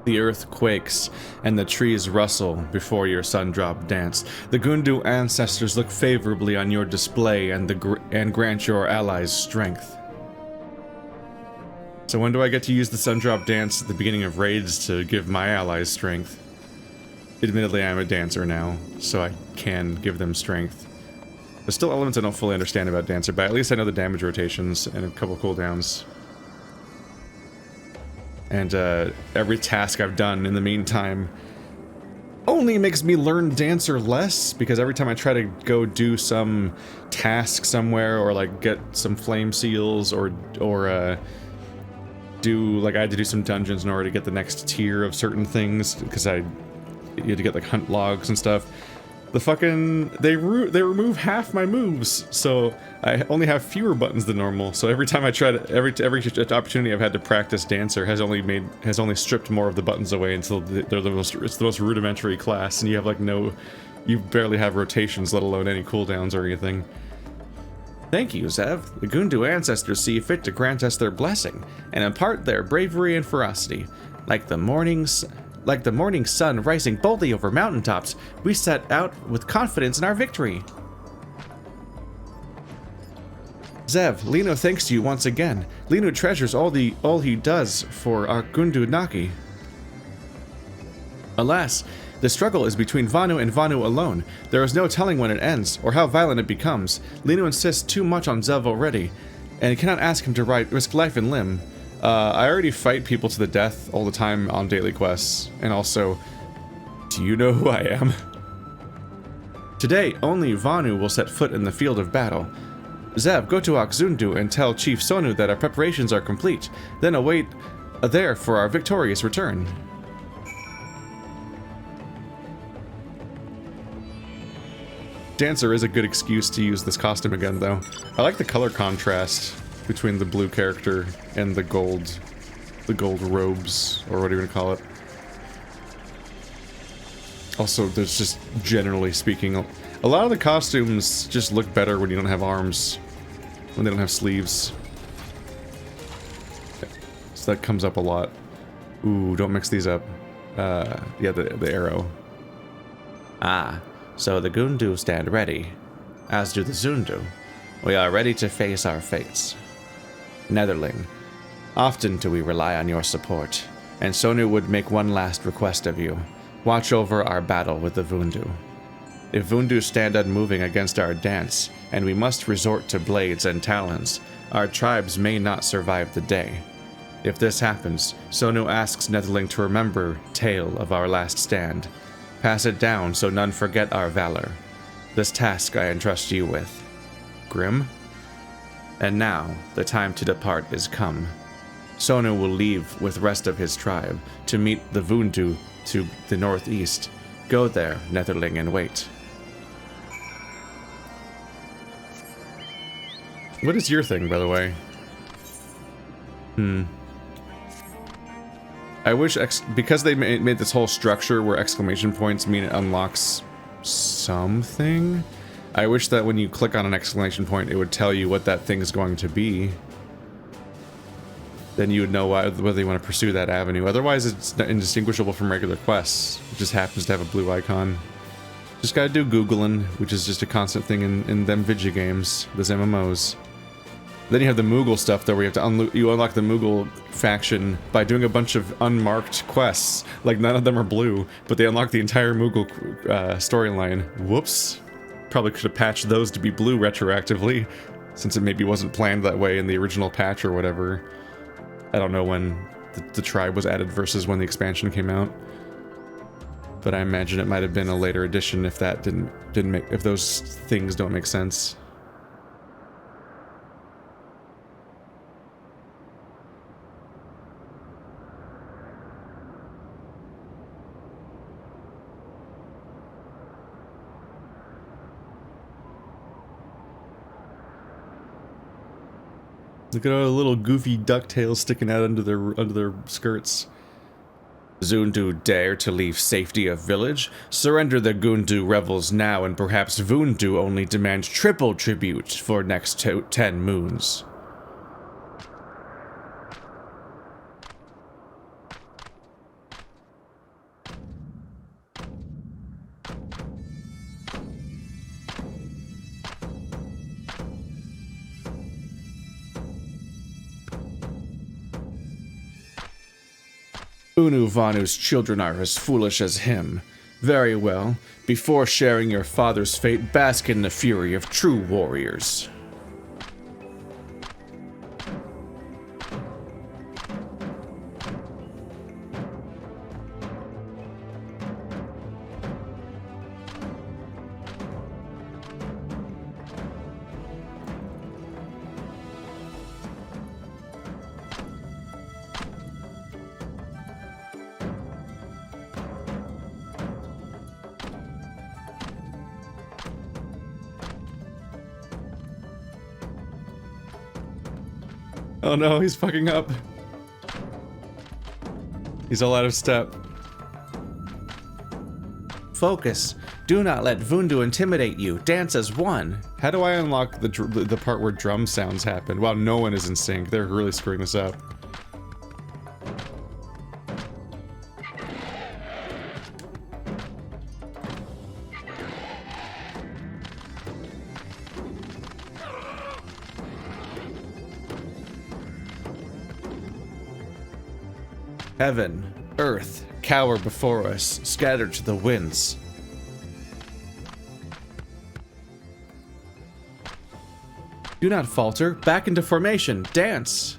The earth quakes, and the trees rustle before your sundrop dance. The Gundu ancestors look favorably on your display and grant your allies strength. So when do I get to use the sundrop dance at the beginning of raids to give my allies strength? Admittedly, I'm a dancer now, so I can give them strength. There's still elements I don't fully understand about dancer, but at least I know the damage rotations and a couple cooldowns. And every task I've done in the meantime only makes me learn dancer less, because every time I try to go do some task somewhere or like get some flame seals or do like I had to do some dungeons in order to get the next tier of certain things, because you had to get like hunt logs and stuff. The fucking they remove half my moves, so I only have fewer buttons than normal. So every time I try to every opportunity I've had to practice dancer has only stripped more of the buttons away until it's the most rudimentary class, and you have like you barely have rotations, let alone any cooldowns or anything. Thank you, Zev. The Gundu ancestors see fit to grant us their blessing and impart their bravery and ferocity. Like the morning sun rising boldly over mountaintops, we set out with confidence in our victory. Zev, Lino thanks you once again. Lino treasures all he does for our Gundu Naki. Alas, the struggle is between Vanu and Vanu alone. There is no telling when it ends, or how violent it becomes. Lino insists too much on Zev already, and cannot ask him to risk life and limb. I already fight people to the death all the time on daily quests, and also, do you know who I am? Today, only Vanu will set foot in the field of battle. Zev, go to Oxundu and tell Chief Sonu that our preparations are complete, then await there for our victorious return. Dancer is a good excuse to use this costume again, though. I like the color contrast between the blue character and the gold robes, or what do you want to call it. Also, there's just, generally speaking, a lot of the costumes just look better when you don't have arms, when they don't have sleeves. So that comes up a lot. Ooh, don't mix these up. Yeah, the arrow. Ah, so the Gundu stand ready, as do the Zundu. We are ready to face our fates. Netherling, often do we rely on your support, and Sonu would make one last request of you. Watch over our battle with the Vundu. If Vundu stand unmoving against our dance, and we must resort to blades and talons, our tribes may not survive the day. If this happens, Sonu asks Netherling to remember tale of our last stand. Pass it down so none forget our valor. This task I entrust you with. Grim? And now, the time to depart is come. Sonu will leave with rest of his tribe to meet the Vundu to the northeast. Go there, Netherling, and wait. What is your thing, by the way? I wish, because they made this whole structure where exclamation points mean it unlocks something, I wish that when you click on an exclamation point, it would tell you what that thing is going to be. Then you would know whether you want to pursue that avenue. Otherwise, it's indistinguishable from regular quests. It just happens to have a blue icon. Just gotta do Googling, which is just a constant thing in them video games, those MMOs. Then you have the Moogle stuff, though, where you have to unlock the Moogle faction by doing a bunch of unmarked quests. Like, none of them are blue, but they unlock the entire Moogle storyline. Whoops. Probably could have patched those to be blue retroactively, since it maybe wasn't planned that way in the original patch or whatever. I don't know when the tribe was added versus when the expansion came out, but I imagine it might have been a later edition if that didn't make, if those things don't make sense. Look at all the little goofy ducktails sticking out under their skirts. Zundu dare to leave safety of village? Surrender the Gundu rebels now, and perhaps Vundu only demand triple tribute for next 10 moons. Vanu's children are as foolish as him. Very well. Before sharing your father's fate, bask in the fury of true warriors. Oh no, he's fucking up. He's all out of step. Focus. Do not let Vundu intimidate you. Dance as one. How do I unlock the part where drum sounds happen? Wow, no one is in sync. They're really screwing this up. Heaven, earth, cower before us, scattered to the winds. Do not falter. Back into formation. Dance.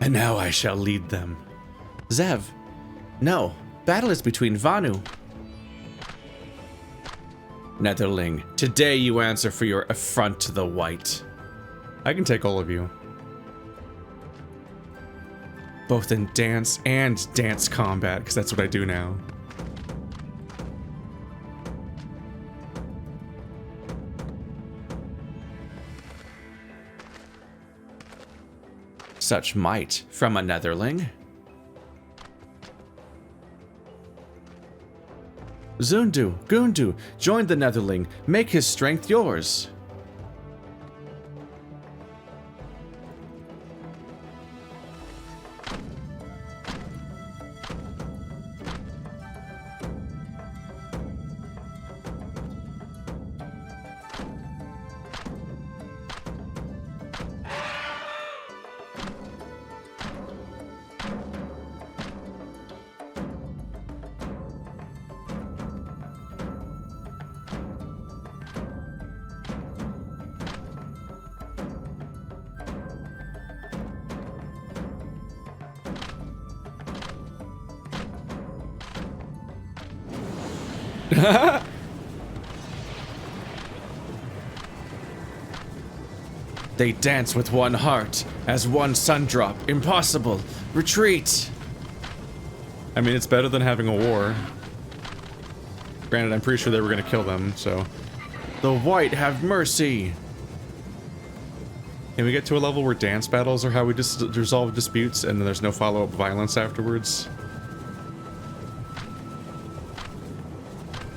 And now I shall lead them. Zev. No. Battle is between Vanu. Netherling, today you answer for your affront to the white. I can take all of you. Both in dance and dance combat, because that's what I do now. such might from a netherling. Zundu, Gundu, join the netherling, make his strength yours. They dance with one heart, as one sun drop. Impossible. Retreat. I mean, it's better than having a war. Granted, I'm pretty sure they were gonna kill them, so. The white have mercy. Can we get to a level where dance battles are how we just resolve disputes and then there's no follow-up violence afterwards?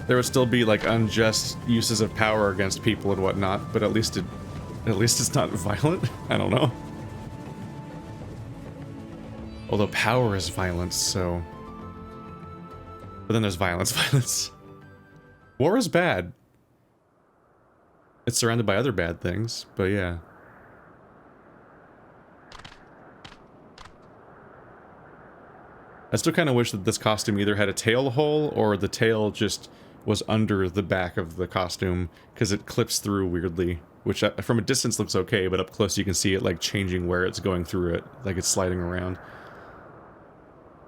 There would still be like unjust uses of power against people and whatnot, but at least it's not violent. I don't know. Although power is violence, so. But then there's violence. War is bad. It's surrounded by other bad things, but yeah. I still kind of wish that this costume either had a tail hole or the tail just was under the back of the costume, because it clips through weirdly, which from a distance looks okay, but up close you can see it like changing where it's going through it, like it's sliding around.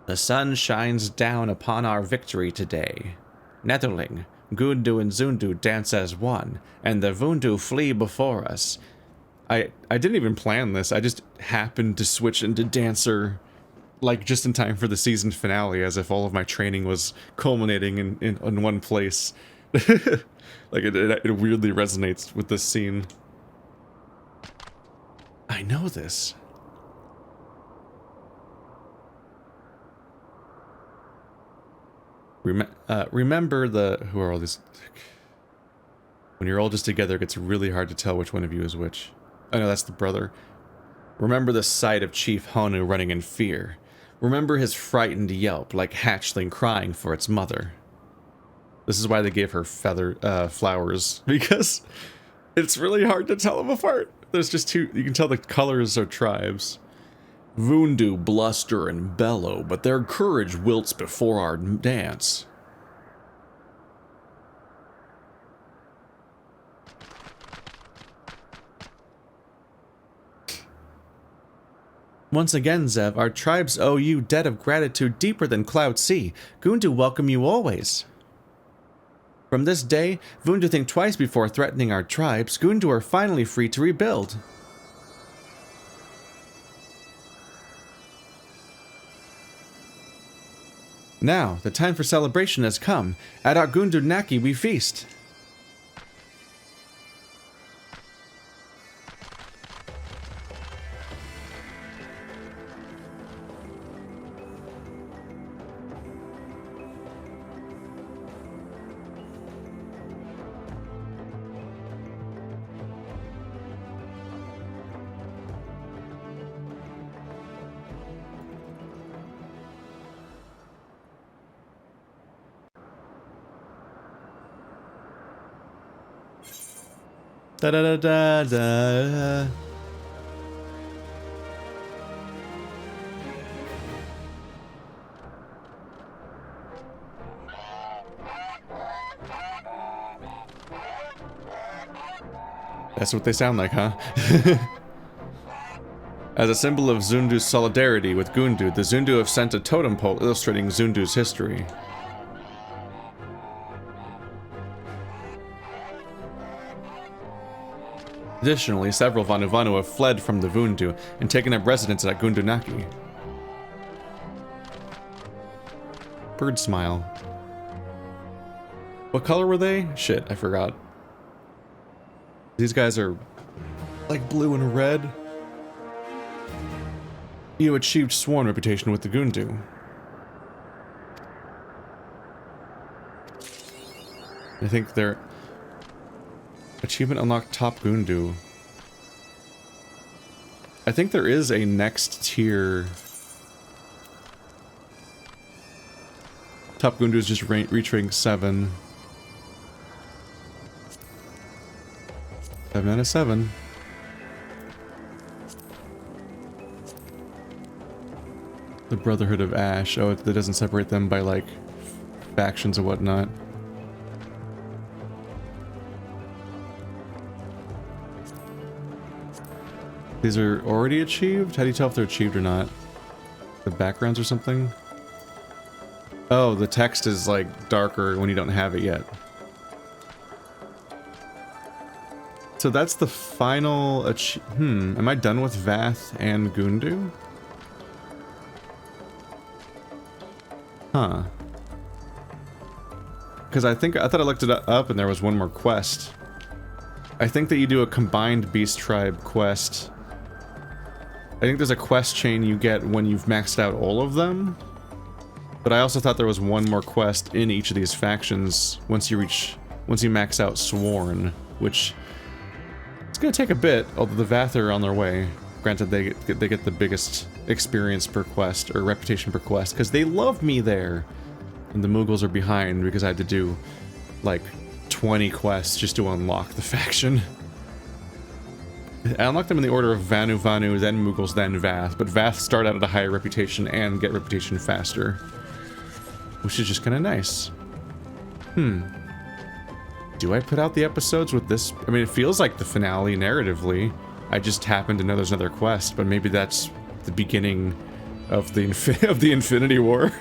The sun shines down upon our victory today. Netherling, Gundu and Zundu dance as one, and the Vundu flee before us. I didn't even plan this, I just happened to switch into Dancer like just in time for the season finale, as if all of my training was culminating in one place. Like it weirdly resonates with this scene. I know this. Remember the... Who are all these... When you're all just together, it gets really hard to tell which one of you is which. Oh no, that's the brother. Remember the sight of Chief Honu running in fear. Remember his frightened yelp, like hatchling crying for its mother. This is why they gave her flowers, because it's really hard to tell them apart. There's just two, you can tell the colors are tribes. Vundu bluster and bellow, but their courage wilts before our dance. Once again, Zev, our tribes owe you debt of gratitude deeper than Cloud Sea. Gundu welcome you always. From this day, Vundu think twice before threatening our tribes. Gundu are finally free to rebuild. Now, the time for celebration has come. At our Gundu Naki we feast. Da da da da da. That's what they sound like, huh? As a symbol of Zundu's solidarity with Gundu, the Zundu have sent a totem pole illustrating Zundu's history. Additionally, several Vanu have fled from the Vundu and taken up residence at Gundunaki. Bird smile. What color were they? Shit, I forgot. These guys are like blue and red. You achieved sworn reputation with the Gundu. I think their achievement unlocked top Gundu. I think there is a next tier. Top Gundu is just reaching 7. 7 out of 7. The Brotherhood of Ash. Oh, that doesn't separate them by, like, factions and whatnot. These are already achieved? How do you tell if they're achieved or not? The backgrounds or something? Oh, the text is, like, darker when you don't have it yet. So that's the final am I done with Vath and Gundu? Huh. Because I thought I looked it up and there was one more quest. I think that you do a combined Beast Tribe quest. I think there's a quest chain you get when you've maxed out all of them. But I also thought there was one more quest in each of these factions once you max out Sworn, which it's gonna take a bit, although the Vath are on their way. Granted, they get the biggest experience per quest, or reputation per quest, because they love me there. And the Mughals are behind because I had to do, like, 20 quests just to unlock the faction. I unlocked them in the order of Vanu, then Mughals, then Vath, but Vath start out at a higher reputation and get reputation faster. Which is just kind of nice. Do I put out the episodes with this? I mean, it feels like the finale narratively. I just happen to know there's another quest, but maybe that's the beginning of the Infinity War.